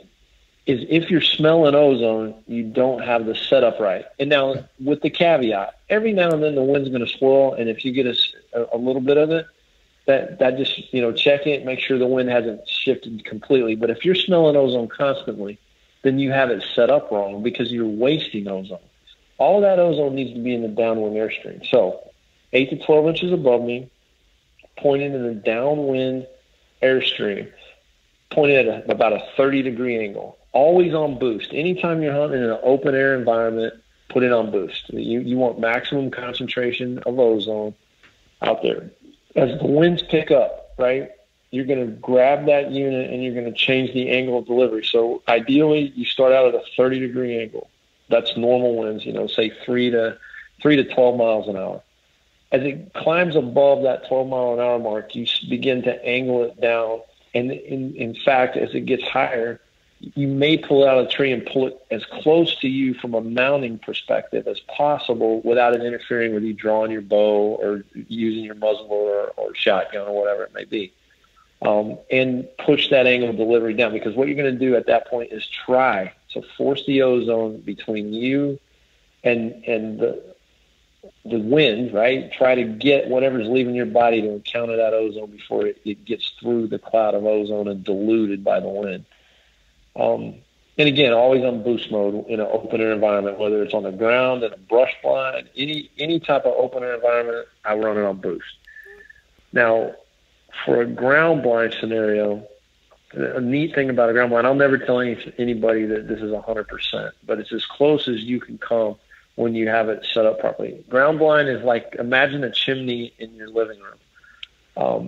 if you're smelling ozone, you don't have the setup right. And now with the caveat, every now and then the wind's going to swirl, and if you get a little bit of it, that just, check it, make sure the wind hasn't shifted completely. But if you're smelling ozone constantly, then you have it set up wrong because you're wasting ozone. All of that ozone needs to be in the downwind airstream. So 8 to 12 inches above me, pointed in the downwind airstream, pointed at about a 30-degree angle, always on boost. Anytime you're hunting in an open air environment, put it on boost. You want maximum concentration of ozone out there. As the winds pick up, right, you're going to grab that unit and you're going to change the angle of delivery. So ideally, you start out at a 30-degree angle. That's normal winds, say 3 to 12 miles an hour. As it climbs above that 12-mile-an-hour mark, you begin to angle it down. And in fact, as it gets higher, you may pull it out of the tree and pull it as close to you from a mounting perspective as possible without it interfering with you drawing your bow or using your muzzleloader or shotgun or whatever it may be. And push that angle of delivery down, because what you're going to do at that point is try to force the ozone between you and the wind, right? Try to get whatever's leaving your body to encounter that ozone before it gets through the cloud of ozone and diluted by the wind. And again, always on boost mode in an open air environment, whether it's on the ground, in a brush blind, any type of open air environment, I run it on boost. Now, for a ground blind scenario, a neat thing about a ground blind, I'll never tell anybody that this is 100%, but it's as close as you can come when you have it set up properly. Ground blind is like, imagine a chimney in your living room.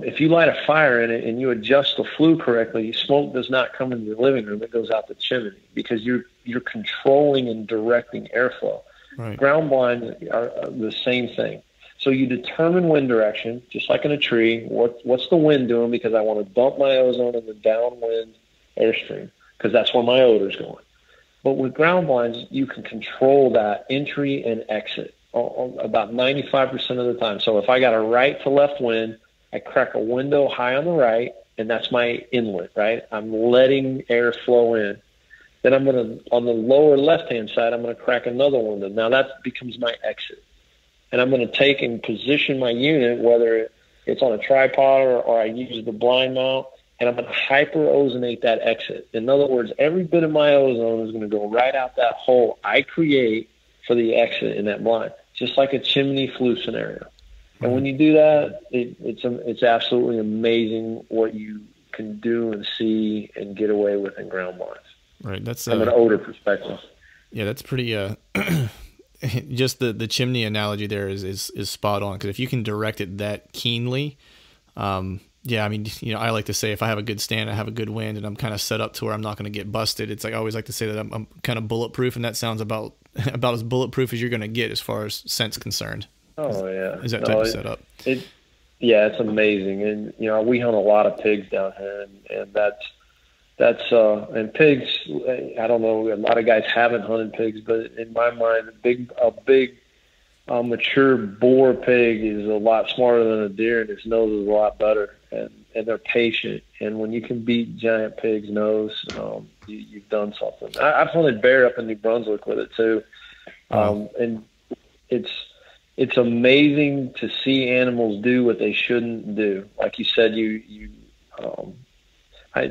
If you light a fire in it and you adjust the flue correctly, smoke does not come into the living room. It goes out the chimney because you're controlling and directing airflow. Right. Ground blinds are the same thing. So you determine wind direction, just like in a tree. What's the wind doing? Because I want to dump my ozone in the downwind airstream because that's where my odor's going. But with ground blinds, you can control that entry and exit about 95% of the time. So if I got a right to left wind, I crack a window high on the right, and that's my inlet, right? I'm letting air flow in. Then I'm going to, on the lower left-hand side, I'm going to crack another window. Now that becomes my exit. And I'm going to take and position my unit, whether it's on a tripod or I use the blind mount, and I'm going to hyper-ozonate that exit. In other words, every bit of my ozone is going to go right out that hole I create for the exit in that blind, just like a chimney flue scenario. And when you do that, it's absolutely amazing what you can do and see and get away with in ground blinds. Right. That's from an odor perspective. Yeah, that's pretty. Just the chimney analogy there is spot on, because if you can direct it that keenly, Yeah, I mean, I like to say if I have a good stand, I have a good wind, and I'm kind of set up to where I'm not going to get busted. It's like I always like to say that I'm kind of bulletproof, and that sounds about as bulletproof as you're going to get as far as scent's concerned. Oh yeah, is that type of setup? Yeah, it's amazing, and we hunt a lot of pigs down here, and that's and pigs. I don't know, a lot of guys haven't hunted pigs, but in my mind, a big mature boar pig is a lot smarter than a deer, and its nose is a lot better, and they're patient. And when you can beat giant pig's nose, you've done something. I've hunted bear up in New Brunswick with it too, and it's amazing to see animals do what they shouldn't do. Like you said,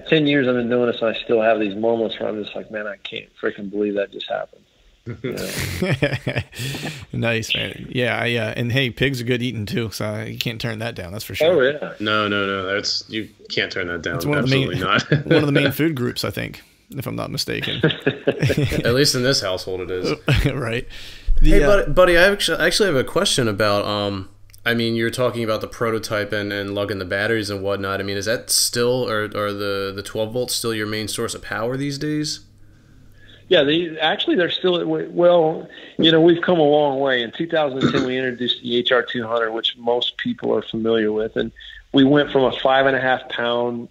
10 years I've been doing this, and I still have these moments where I'm just like, man, I can't freaking believe that just happened. Nice, man. Yeah, and hey, pigs are good eating too, so you can't turn that down. That's for sure. Oh yeah. No. You can't turn that down. It's one Absolutely not. One of the main food groups, I think, if I'm not mistaken. At least in this household, it is. Right. Hey, buddy, I actually have a question about. I mean, you're talking about the prototype and lugging the batteries and whatnot. I mean, is that still, or the 12 volts still your main source of power these days? Yeah, they're still, well, we've come a long way. In 2010, we introduced the HR200, which most people are familiar with. And we went from a 5.5 pound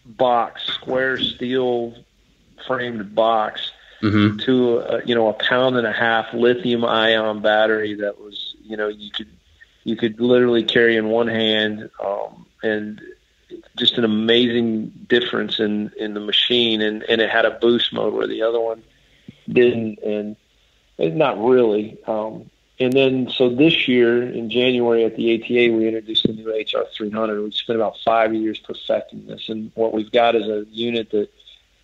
box, square steel framed box, to a 1.5 pound lithium ion battery that was, you could literally carry in one hand, and just an amazing difference in the machine, and it had a boost mode where the other one didn't, and not really. And then so this year in January at the ATA, we introduced the new HR300. We spent about 5 years perfecting this, and what we've got is a unit that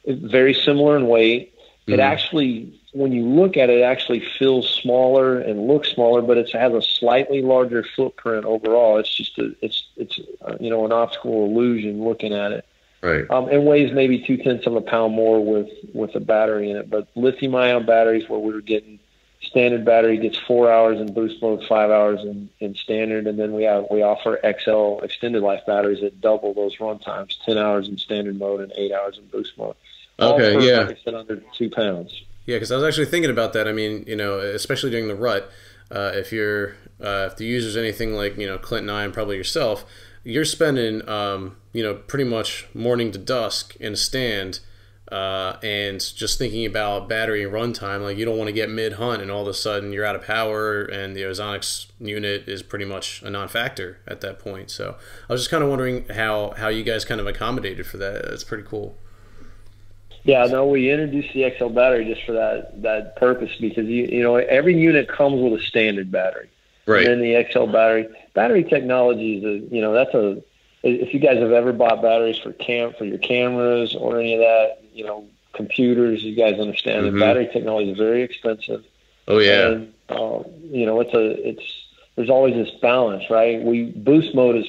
is very similar in weight. It actually, when you look at it, actually feels smaller and looks smaller, but it has a slightly larger footprint overall. It's just an optical illusion looking at it. Right. And weighs maybe 0.2 of a pound more with a battery in it. But lithium ion batteries, where we were getting standard battery gets 4 hours in boost mode, 5 hours in standard, and then we offer XL extended life batteries that double those run times, 10 hours in standard mode and 8 hours in boost mode. Okay, for, yeah. Like I said, under 2 pounds. Yeah, because I was actually thinking about that. I mean, especially during the rut, if the user's anything like, Clint and I, and probably yourself, you're spending, pretty much morning to dusk in a stand, and just thinking about battery runtime. Like, you don't want to get mid-hunt and all of a sudden you're out of power and the Ozonics unit is pretty much a non-factor at that point. So I was just kind of wondering how you guys kind of accommodated for that. That's pretty cool. Yeah, no, we introduced the XL battery just for that purpose, because every unit comes with a standard battery, right? And then the XL battery technology is if you guys have ever bought batteries for your cameras or any of that, computers, you guys understand that battery technology is very expensive. Oh yeah, and there's always this balance, right? Boost mode is.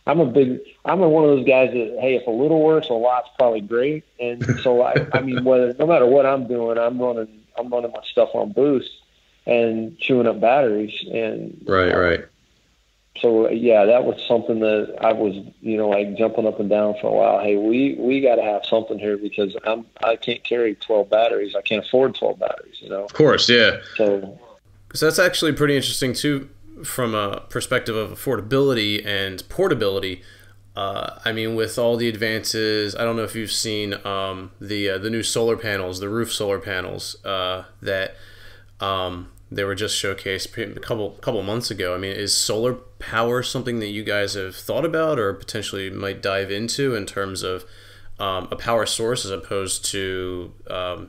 I'm one of those guys that, hey, if a little works, a lot's probably great. And so I mean, no matter what I'm doing, I'm running my stuff on boost and chewing up batteries. And right. So yeah, that was something that I was, jumping up and down for a while. Hey, we got to have something here, because I can't carry 12 batteries. I can't afford 12 batteries. Of course, yeah. So, because that's actually pretty interesting too, from a perspective of affordability and portability. I mean, with all the advances, I don't know if you've seen the new solar panels, the roof solar panels that they were just showcased a couple months ago. I mean, is solar power something that you guys have thought about or potentially might dive into in terms of a power source as opposed to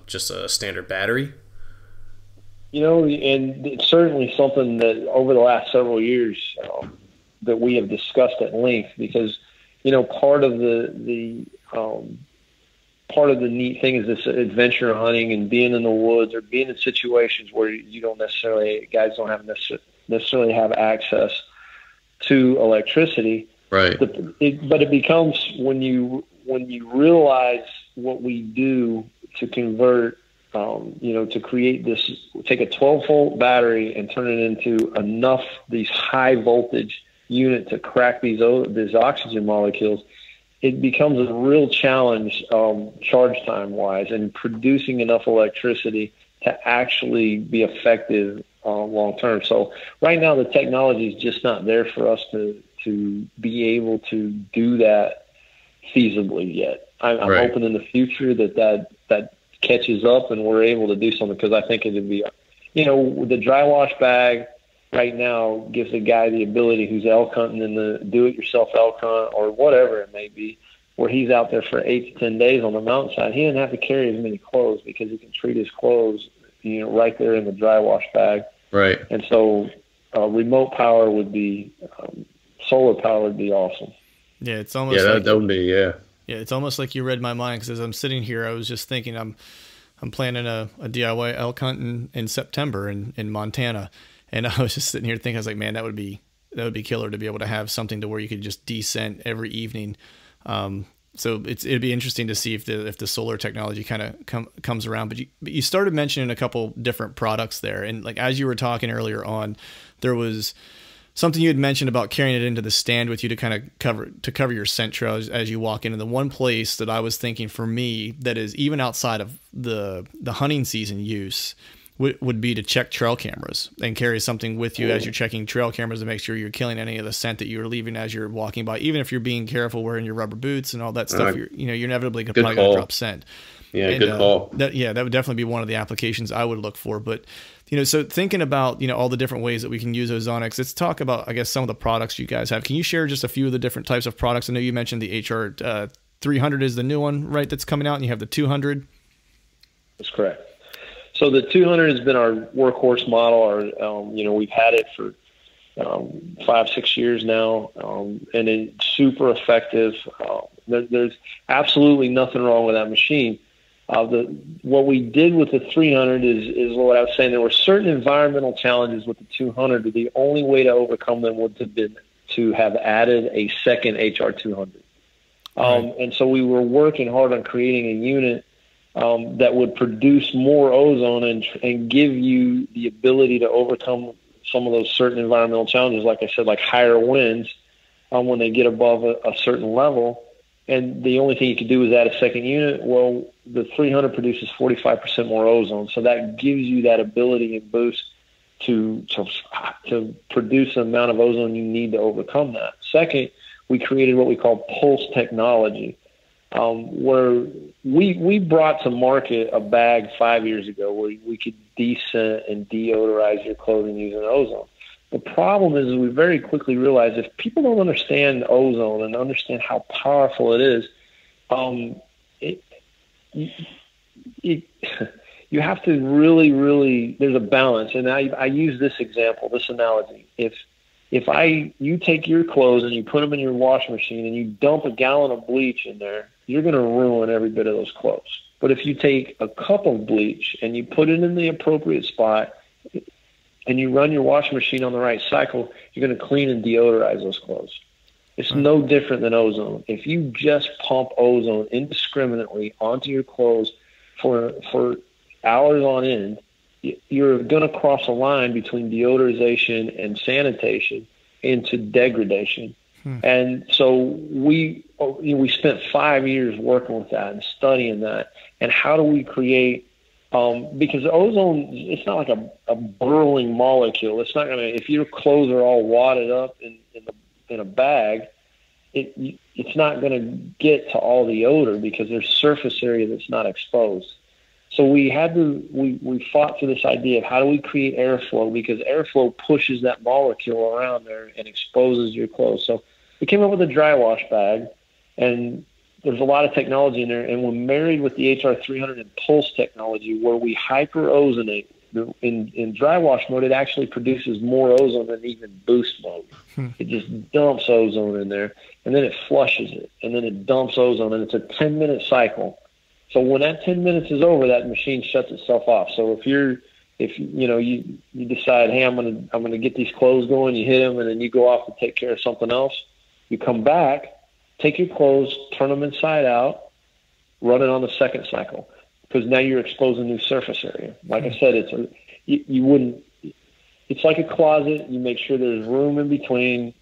just a standard battery? And it's certainly something that over the last several years that we have discussed at length, because, part of the neat thing is this adventure hunting and being in the woods, or being in situations where guys don't necessarily have access to electricity. Right. But it becomes, when you realize what we do to convert, to create this, take a 12-volt battery and turn it into enough these high voltage unit to crack these oxygen molecules, it becomes a real challenge charge time wise and producing enough electricity to actually be effective long term. So right now the technology is just not there for us to be able to do that feasibly yet. I'm hoping in the future that catches up and we're able to do something, because I think it would be, the dry wash bag right now gives a guy the ability who's elk hunting in the do-it-yourself elk hunt or whatever it may be, where he's out there for 8 to 10 days on the mountainside. He doesn't have to carry as many clothes because he can treat his clothes, right there in the dry wash bag. Right. And so remote power would be, solar power would be awesome. Yeah, it's almost that would be, yeah. Yeah, it's almost like you read my mind, because as I'm sitting here, I was just thinking I'm planning a DIY elk hunt in September in Montana, and I was just sitting here thinking, I was like, man, that would be killer to be able to have something to where you could just descent every evening. So it'd be interesting to see if the solar technology kind of comes around. But you started mentioning a couple different products there, and like as you were talking earlier on, there was something you had mentioned about carrying it into the stand with you to kind of cover your scent trail as you walk in. And the one place that I was thinking for me that is even outside of the hunting season use would be to check trail cameras and carry something with you as you're checking trail cameras to make sure you're killing any of the scent that you're leaving as you're walking by. Even if you're being careful wearing your rubber boots and all that stuff, you're inevitably probably going to drop scent. Yeah, and, good call. That would definitely be one of the applications I would look for. But so thinking about all the different ways that we can use Ozonics, let's talk about, I guess, some of the products you guys have. Can you share just a few of the different types of products? I know you mentioned the HR 300 is the new one, right? That's coming out, and you have the 200. That's correct. So the 200 has been our workhorse model. We've had it for 5-6 years now, and it's super effective. There's absolutely nothing wrong with that machine. What we did with the 300 is what I was saying. There were certain environmental challenges with the 200. But the only way to overcome them would have been to have added a second HR 200. And so we were working hard on creating a unit that would produce more ozone and give you the ability to overcome some of those certain environmental challenges, like I said, like higher winds when they get above a certain level. And the only thing you could do is add a second unit. Well, the 300 produces 45% more ozone, so that gives you that ability and boost to produce the amount of ozone you need to overcome that. Second, we created what we call pulse technology, where we brought to market a bag 5 years ago where we could descent and deodorize your clothing using ozone. The problem is we very quickly realized if people don't understand ozone and understand how powerful it is, you have to really, there's a balance. And I use this example, this analogy. If you take your clothes and you put them in your washing machine and you dump a gallon of bleach in there, you're going to ruin every bit of those clothes. But if you take a cup of bleach and you put it in the appropriate spot and you run your washing machine on the right cycle, you're going to clean and deodorize those clothes. It's no different than ozone. If you just pump ozone indiscriminately onto your clothes for hours on end, you're going to cross a line between deodorization and sanitation into degradation. And so we spent 5 years working with that and studying that. And how do we create because ozone, it's not like a burrowing molecule. It's not going to, if your clothes are all wadded up in a bag, it's not going to get to all the odor because there's surface area that's not exposed. So we fought for this idea of how do we create airflow, because airflow pushes that molecule around there and exposes your clothes. So we came up with a dry wash bag, and there's a lot of technology in there, and we're married with the HR300 and pulse technology where we hyper-ozonate. In dry wash mode, it actually produces more ozone than even boost mode. It just dumps ozone in there, and then it flushes it, and then it dumps ozone, and it's a 10-minute cycle. So when that 10 minutes is over, that machine shuts itself off. So if you decide, hey, I'm gonna get these clothes going, you hit them, and then you go off to take care of something else, you come back, take your clothes, turn them inside out, run it on the second cycle, because now you're exposing new surface area. Like I said, it's like a closet. You make sure there's room in between.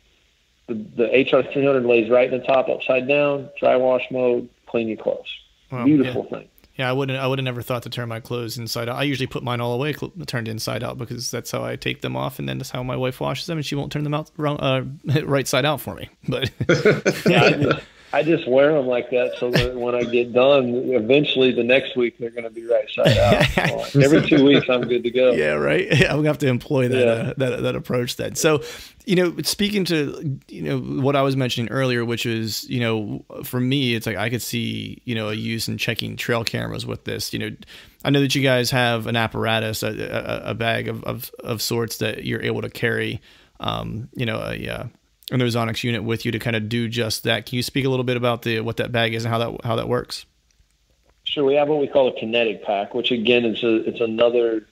the HR300 lays right in the top, upside down, dry wash mode, clean your clothes. Wow, beautiful thing. Yeah, I would have never thought to turn my clothes inside out. I usually put mine all the way turned inside out because that's how I take them off, and then that's how my wife washes them, and she won't turn them out right side out for me. But yeah, I just wear them like that so that when I get done, eventually the next week they're going to be right side out. So every 2 weeks I'm good to go. Yeah, right. Yeah, I'm going to have to employ that approach then. So, speaking to, what I was mentioning earlier, which is, for me, it's like I could see, a use in checking trail cameras with this. I know that you guys have an apparatus, a bag of sorts that you're able to carry, an Ozonics unit with you to kind of do just that. Can you speak a little bit about what that bag is and how that works? Sure. We have what we call a Kinetic Pack, which again it's another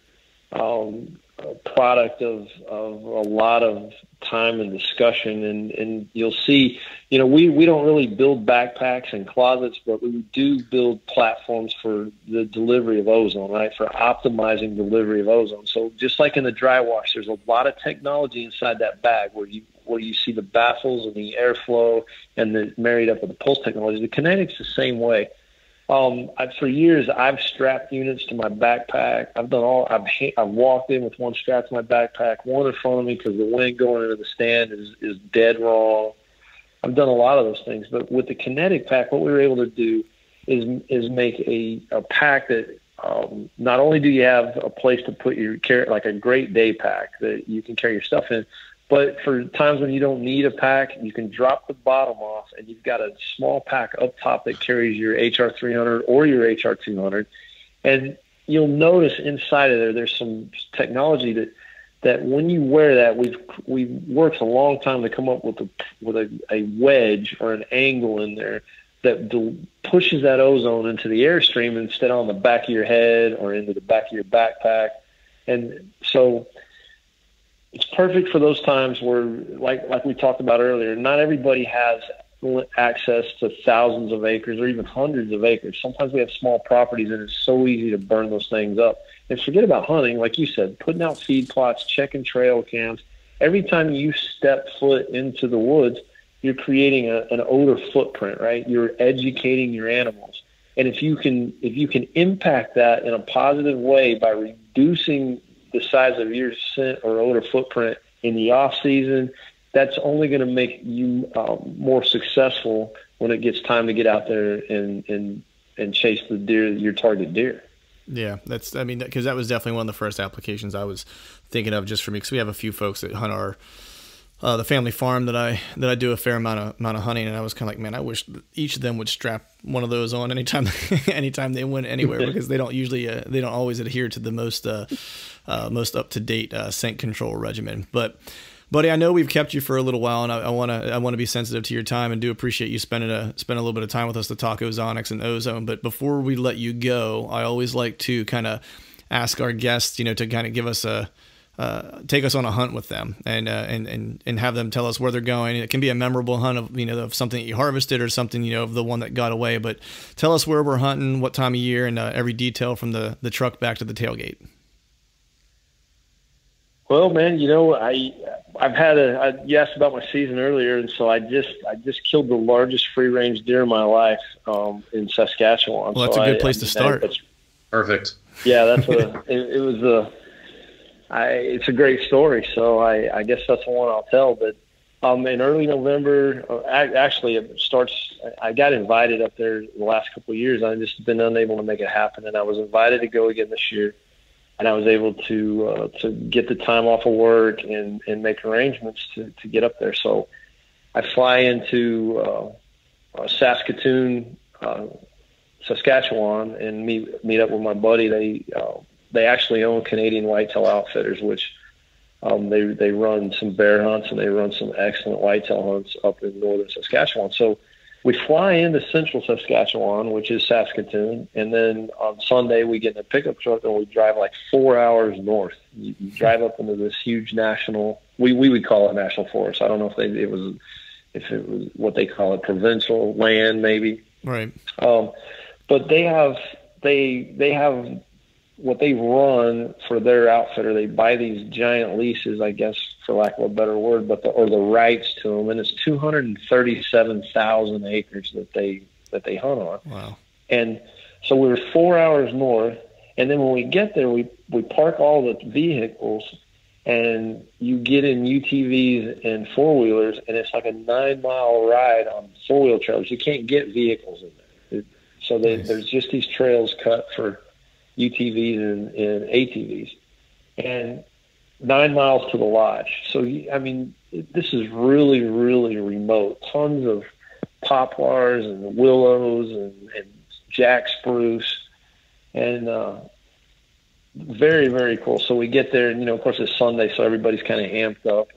product of a lot of time and discussion, and you'll see, we don't really build backpacks and closets, but we do build platforms for the delivery of ozone, right? For optimizing delivery of ozone. So just like in the dry wash, there's a lot of technology inside that bag where you see the baffles and the airflow and the married up with the pulse technology. The Kinetic's the same way. For years, I've strapped units to my backpack. I've walked in with one strap to my backpack, one in front of me because the wind going into the stand is dead wrong. I've done a lot of those things, but with the Kinetic Pack, what we were able to do is make a pack that not only do you have a place to put like a great day pack that you can carry your stuff in, but for times when you don't need a pack, you can drop the bottom off, and you've got a small pack up top that carries your HR300 or your HR200. And you'll notice inside of there's some technology that when you wear that, we've worked a long time to come up with a wedge or an angle in there that pushes that ozone into the airstream instead on the back of your head or into the back of your backpack. And so it's perfect for those times where, like we talked about earlier, not everybody has access to thousands of acres or even hundreds of acres. Sometimes we have small properties, and it's so easy to burn those things up. And forget about hunting, like you said, putting out feed plots, checking trail cams. Every time you step foot into the woods, you're creating an odor footprint, right? You're educating your animals. And if you can impact that in a positive way by reducing the size of your scent or odor footprint in the off season, that's only going to make you more successful when it gets time to get out there and chase the deer, your target deer. Yeah, because that was definitely one of the first applications I was thinking of just for me, because we have a few folks that hunt the family farm that I do a fair amount of hunting, and I was kind of like, man, I wish each of them would strap one of those on anytime they went anywhere, because they don't always adhere to the most up to date scent control regimen. But buddy, I know we've kept you for a little while, and I want to be sensitive to your time, and do appreciate you spending a little bit of time with us to talk Ozonics and Ozone. But before we let you go, I always like to kind of ask our guests, to kind of give us take us on a hunt with them, and have them tell us where they're going. It can be a memorable hunt of something that you harvested, or something, of the one that got away, but tell us where we're hunting, what time of year, and every detail from the truck back to the tailgate. Well, man, I've had you asked about my season earlier, and so I just killed the largest free range deer in my life in Saskatchewan. Well, that's a good place to start. Perfect. Yeah, it's a great story. So I guess that's the one I'll tell. But in early November, actually it starts. I got invited up there the last couple of years. I've just been unable to make it happen, and I was invited to go again this year. And I was able to get the time off of work and make arrangements to get up there. So I fly into Saskatoon, Saskatchewan, and meet up with my buddy. They actually own Canadian Whitetail Outfitters, which they run some bear hunts, and they run some excellent whitetail hunts up in northern Saskatchewan. So we fly into central Saskatchewan, which is Saskatoon, and then on Sunday we get in a pickup truck and we drive like 4 hours north. You drive up into this huge national, we would call it national forest. I don't know if it was what they call it, provincial land maybe. Right. But they have what they run for their outfitter, they buy these giant leases, I guess, for lack of a better word, or the rights to them, and it's 237,000 acres that they hunt on. Wow! And so we were 4 hours north, and then when we get there, we park all the vehicles, and you get in UTVs and four-wheelers, and it's like a 9-mile ride on four-wheel trailers. You can't get vehicles in there. So there's just these trails cut for UTVs and ATVs, and 9 miles to the lodge. So, I mean, this is really, really remote. Tons of poplars and willows and jack spruce, and very, very cool. So we get there, and, you know, of course, it's Sunday, so everybody's kind of amped up.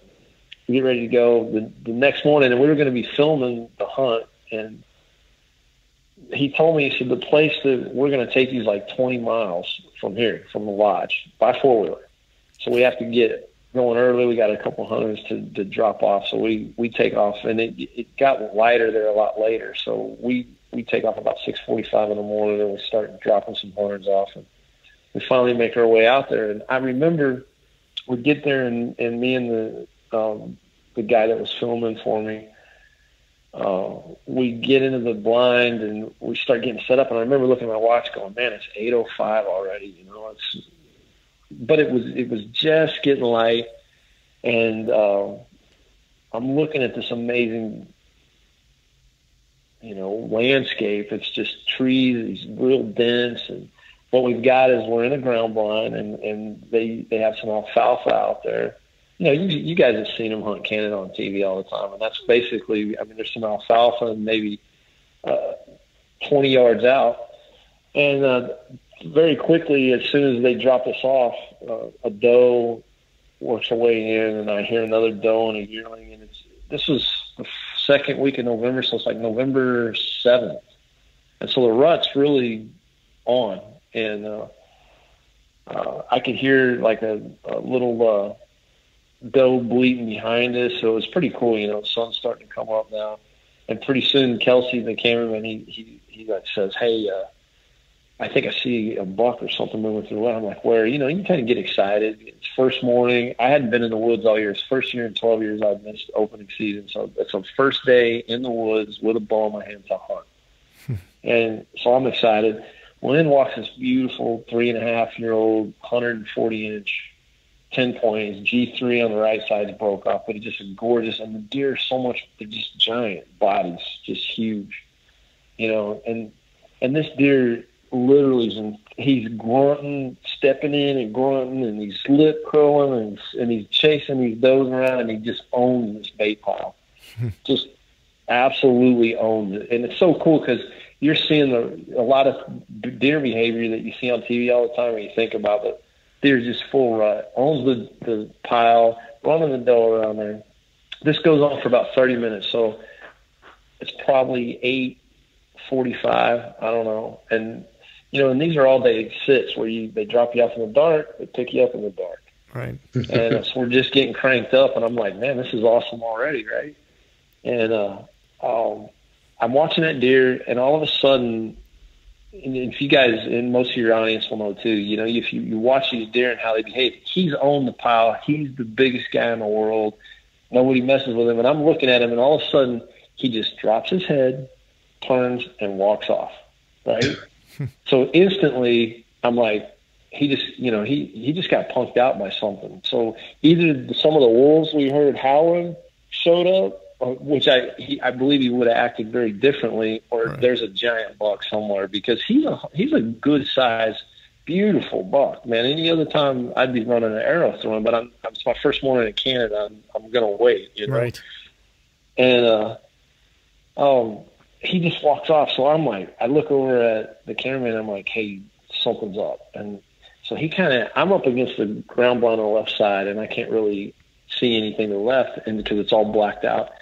We get ready to go the next morning, and we were going to be filming the hunt, and he told me, he said, the place that we're going to take you is like 20 miles from here, from the lodge, by four-wheeler. So we have to get going early. We got a couple hunters to drop off. So we take off, and it got lighter there a lot later. So we take off about 6:45 in the morning, and we start dropping some hunters off. And we finally make our way out there. And I remember we get there, and me and the guy that was filming for me, we get into the blind and we start getting set up. And I remember looking at my watch going, man, it's 8:05 already, you know, but it was just getting light. And, I'm looking at this amazing, you know, landscape. It's just trees, it's real dense. And what we've got is we're in a ground blind, and they have some alfalfa out there. You know, you guys have seen them hunt Canada on TV all the time, and that's basically, I mean, there's some alfalfa and maybe 20 yards out. And very quickly, as soon as they drop us off, a doe works her way in, and I hear another doe and a yearling. And this was the second week in November, so it's like November 7th. And so the rut's really on. And I could hear like a little doe bleating behind us, so it was pretty cool. You know, the sun's starting to come up now, and pretty soon Kelsey, the cameraman, he like says, "Hey, I think I see a buck or something moving through the woods." I'm like, "Where?" You know, you kind of get excited. It's first morning. I hadn't been in the woods all year. It's first year in 12 years I've missed opening season, so it's a first day in the woods with a bow in my hand to hunt. And so I'm excited. Well, in walks this beautiful 3.5-year-old 140-inch 10 points, G3 on the right side broke off, but it's just gorgeous. And the deer, they're just giant bodies, just huge, you know. And this deer literally he's grunting, stepping in and grunting, and he's lip curling, and he's chasing these does around, and he just owns this bait pile. Just absolutely owns it. And it's so cool because you're seeing a lot of deer behavior that you see on TV all the time when you think about it. Deer's just full rut, owns the pile, running the doe around there. This goes on for about 30 minutes, so it's probably 8:45, I don't know. And, you know, and these are all-day sits where they drop you off in the dark, they pick you up in the dark. Right. And so we're just getting cranked up, and I'm like, man, this is awesome already, right? And I'm watching that deer, and all of a sudden, and if you guys, and most of your audience will know too, you know, if you watch these deer and how they behave, he's on the pile. He's the biggest guy in the world. Nobody messes with him. And I'm looking at him, and all of a sudden, he just drops his head, turns, and walks off, right? So instantly, I'm like, he just got punked out by something. So either some of the wolves we heard howling showed up, which I believe he would have acted very differently, or right. There's a giant buck somewhere, because he's a good size, beautiful buck, man. Any other time I'd be running an arrow through him, but it's my first morning in Canada. I'm gonna wait, you know. Right. And he just walks off. So I'm like, I look over at the cameraman. I'm like, hey, something's up. And so I'm up against the ground blind on the left side, and I can't really see anything to the left, and because it's all blacked out.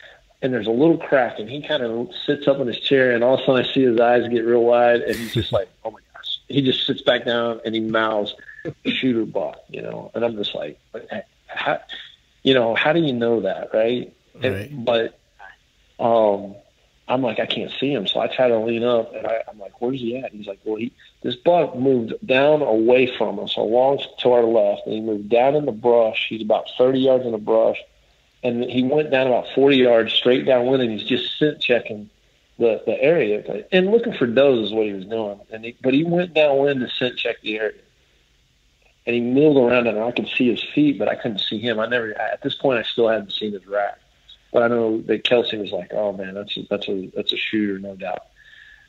And there's a little crack, and he kind of sits up in his chair, and all of a sudden I see his eyes get real wide, and he's just like, oh my gosh. He just sits back down, and he mouths, shooter buck, you know. And I'm just like, how do you know that, right? Right. But I'm like, I can't see him, so I try to lean up, and I'm like, like, where's he at? He's like, well, this buck moved down away from us, along to our left, and he moved down in the brush. He's about 30 yards in the brush, and he went down about 40 yards straight downwind, and he's just scent checking the area and looking for does is what he was doing. But he went downwind to scent check the area, and he milled around it, and I could see his feet, but I couldn't see him. At this point, I still hadn't seen his rack. But I know that Kelsey was like, "Oh man, that's a shooter, no doubt."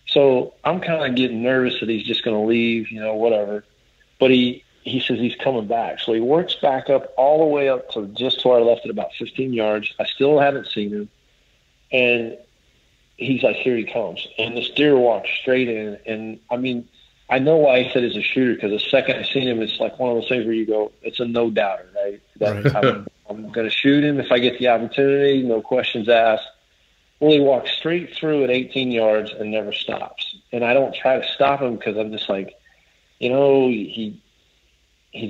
So I'm kind of getting nervous that he's just going to leave, whatever. But he says he's coming back, so he works back up all the way up to just to our left at about 15 yards. I still haven't seen him, and he's like, "Here he comes," and this deer walks straight in. And I mean, I know why he said he's a shooter, because the second I seen him, it's like one of those things where you go, it's a no doubter, right? I'm going to shoot him if I get the opportunity, no questions asked. Well, he walks straight through at 18 yards and never stops. And I don't try to stop him because I'm just like, his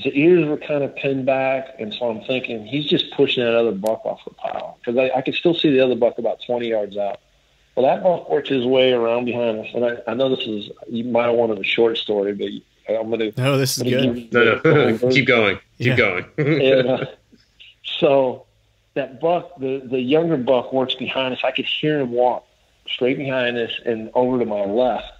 ears were kind of pinned back, and so I'm thinking he's just pushing that other buck off the pile, because I could still see the other buck about 20 yards out. Well, that buck worked his way around behind us, and I know you might have wanted a short story, but I'm going to. No, this is good. No, keep going. Keep going. And, so that buck, the younger buck, works behind us. I could hear him walk straight behind us and over to my left,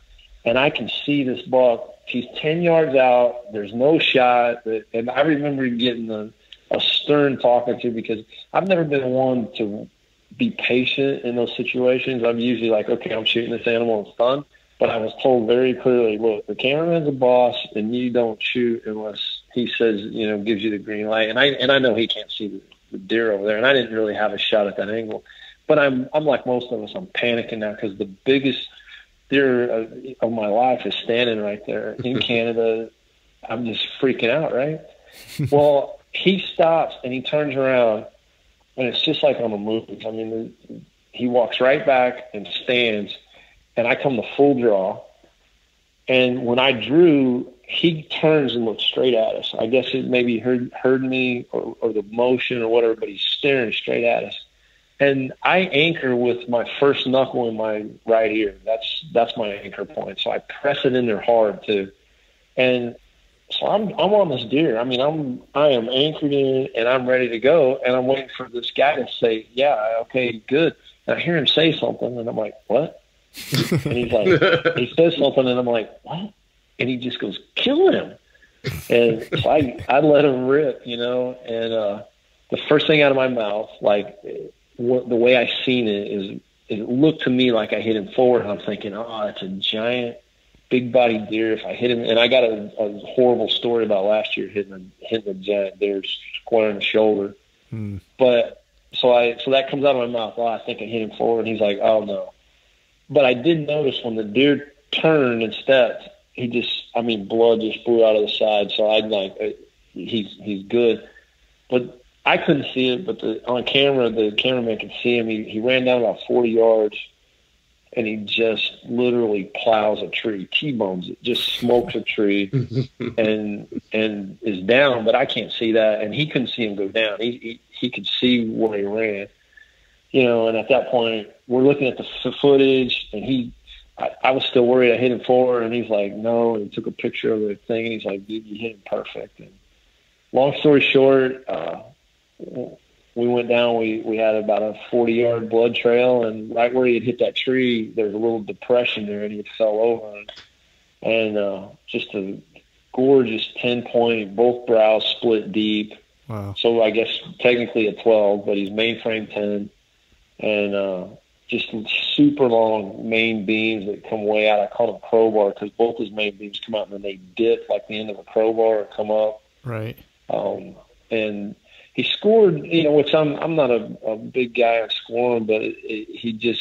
and I can see this buck. He's 10 yards out. There's no shot, and I remember getting a stern talking to, because I've never been one to be patient in those situations. I'm usually like, okay, I'm shooting this animal, it's done. But I was told very clearly, look, the cameraman's a boss, and you don't shoot unless he says, gives you the green light. And I know he can't see the deer over there, and I didn't really have a shot at that angle. But I'm like most of us, I'm panicking now, because the biggest deer of my life is standing right there in Canada. I'm just freaking out, right? Well, he stops and he turns around, and it's just like on a movie. I mean, he walks right back and stands, and I come to full draw. And when I drew, he turns and looks straight at us. I guess it maybe heard me or the motion or whatever, but he's staring straight at us. And I anchor with my first knuckle in my right ear. That's my anchor point. So I press it in there hard too. And so I'm on this deer. I mean, I am anchored in, and I'm ready to go. And I'm waiting for this guy to say, "Yeah, okay, good." And I hear him say something, and I'm like, "What?" And he's like, he says something, and I'm like, "What?" And he just goes, "Kill him." And so I let him rip, and the first thing out of my mouth, like the way I seen it is, it looked to me like I hit him forward, and I'm thinking, oh, that's a giant, big-bodied deer. If I hit him, and I got a horrible story about last year hitting a giant deer square in the shoulder. But so that comes out of my mouth. Oh, I think I hit him forward. And he's like, "Oh no." But I did notice when the deer turned and stepped, blood just blew out of the side. So I'd like, he's good. But I couldn't see it, but on camera, the cameraman could see him. He ran down about 40 yards, and he just literally plows a tree, T-bones it, just smokes a tree, and is down. But I can't see that, and he couldn't see him go down. He could see where he ran, and at that point, we're looking at the footage, and I was still worried I hit him forward, and he's like, "No," and he took a picture of the thing, and he's like, "Dude, you hit him perfect." And long story short, we went down, we had about a 40-yard blood trail, and right where he had hit that tree, there's a little depression there, and he had fell over. And just a gorgeous 10-point, both brows split deep. Wow. So I guess technically a 12, but he's mainframe 10. And just super long main beams that come way out. I call them crowbar, because both his main beams come out and then they dip like the end of a crowbar or come up. Right. And he scored, which I'm not a big guy on scoring, but he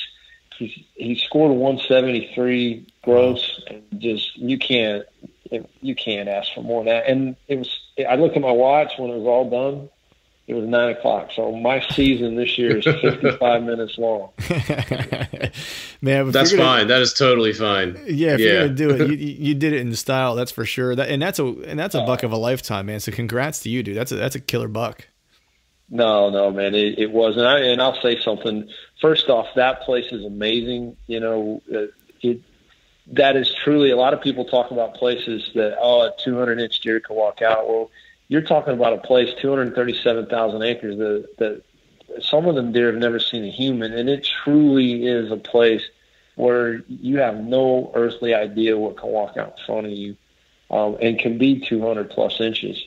scored 173 gross, and just you can't ask for more than that. And I looked at my watch when it was all done. It was 9 o'clock. So my season this year is 55 minutes long. Man, that's fine. That is totally fine. Yeah, if you're gonna do it, you did it in style. That's for sure. That's a buck of a lifetime, man. So congrats to you, dude. That's a killer buck. No, man, it wasn't. And I'll say something. First off, that place is amazing. that is truly, a lot of people talk about places that, a 200-inch deer can walk out. Well, you're talking about a place, 237,000 acres, that some of them deer have never seen a human, and it truly is a place where you have no earthly idea what can walk out in front of you, and can be 200-plus inches.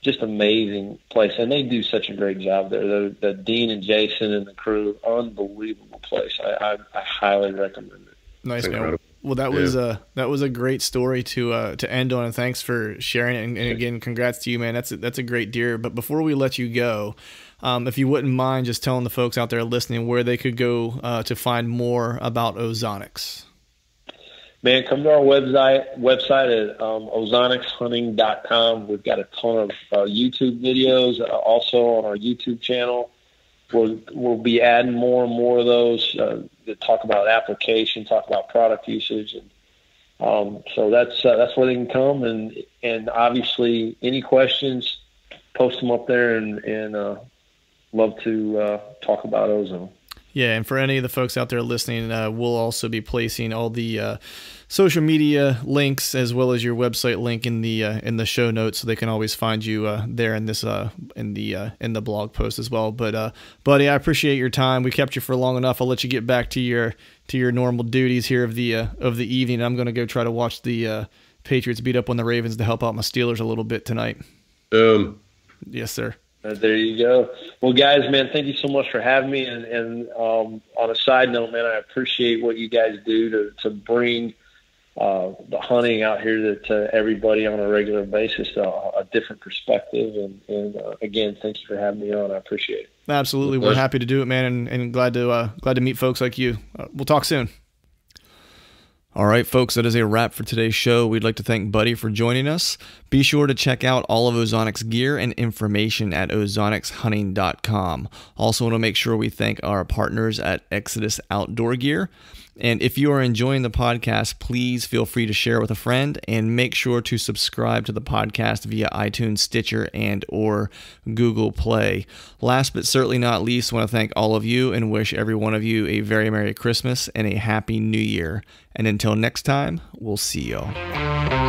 Just amazing place, and they do such a great job there. The Dean and Jason and the crew, unbelievable place. I highly recommend it. Nice, man. Well, that was a great story to end on, and thanks for sharing it. And again, congrats to you, man. That's a great deer. But before we let you go, if you wouldn't mind just telling the folks out there listening where they could go to find more about Ozonics. Man, come to our website at ozonixhunting.com. We've got a ton of YouTube videos also on our YouTube channel. We'll be adding more and more of those that talk about application, talk about product usage, and so that's where they can come. And obviously, any questions, post them up there, and love to talk about Ozone. Yeah, and for any of the folks out there listening, we'll also be placing all the social media links as well as your website link in the show notes, so they can always find you there in this in the blog post as well. But buddy, I appreciate your time. We kept you for long enough. I'll let you get back to your normal duties here of the evening. I'm going to go try to watch the Patriots beat up on the Ravens to help out my Steelers a little bit tonight. Yes, sir. There you go. Well, guys, man, thank you so much for having me. And on a side note, man, I appreciate what you guys do to bring the hunting out here to everybody on a regular basis, a different perspective. And again, thank you for having me on. I appreciate it. Absolutely. We're happy to do it, man, and glad to meet folks like you. We'll talk soon. All right, folks, that is a wrap for today's show. We'd like to thank Buddy for joining us. Be sure to check out all of Ozonics gear and information at ozonixhunting.com. Also want to make sure we thank our partners at Exodus Outdoor Gear. And if you are enjoying the podcast, please feel free to share with a friend, and make sure to subscribe to the podcast via iTunes, Stitcher, and or Google Play. Last but certainly not least, I want to thank all of you and wish every one of you a very Merry Christmas and a Happy New Year. And until next time, we'll see y'all.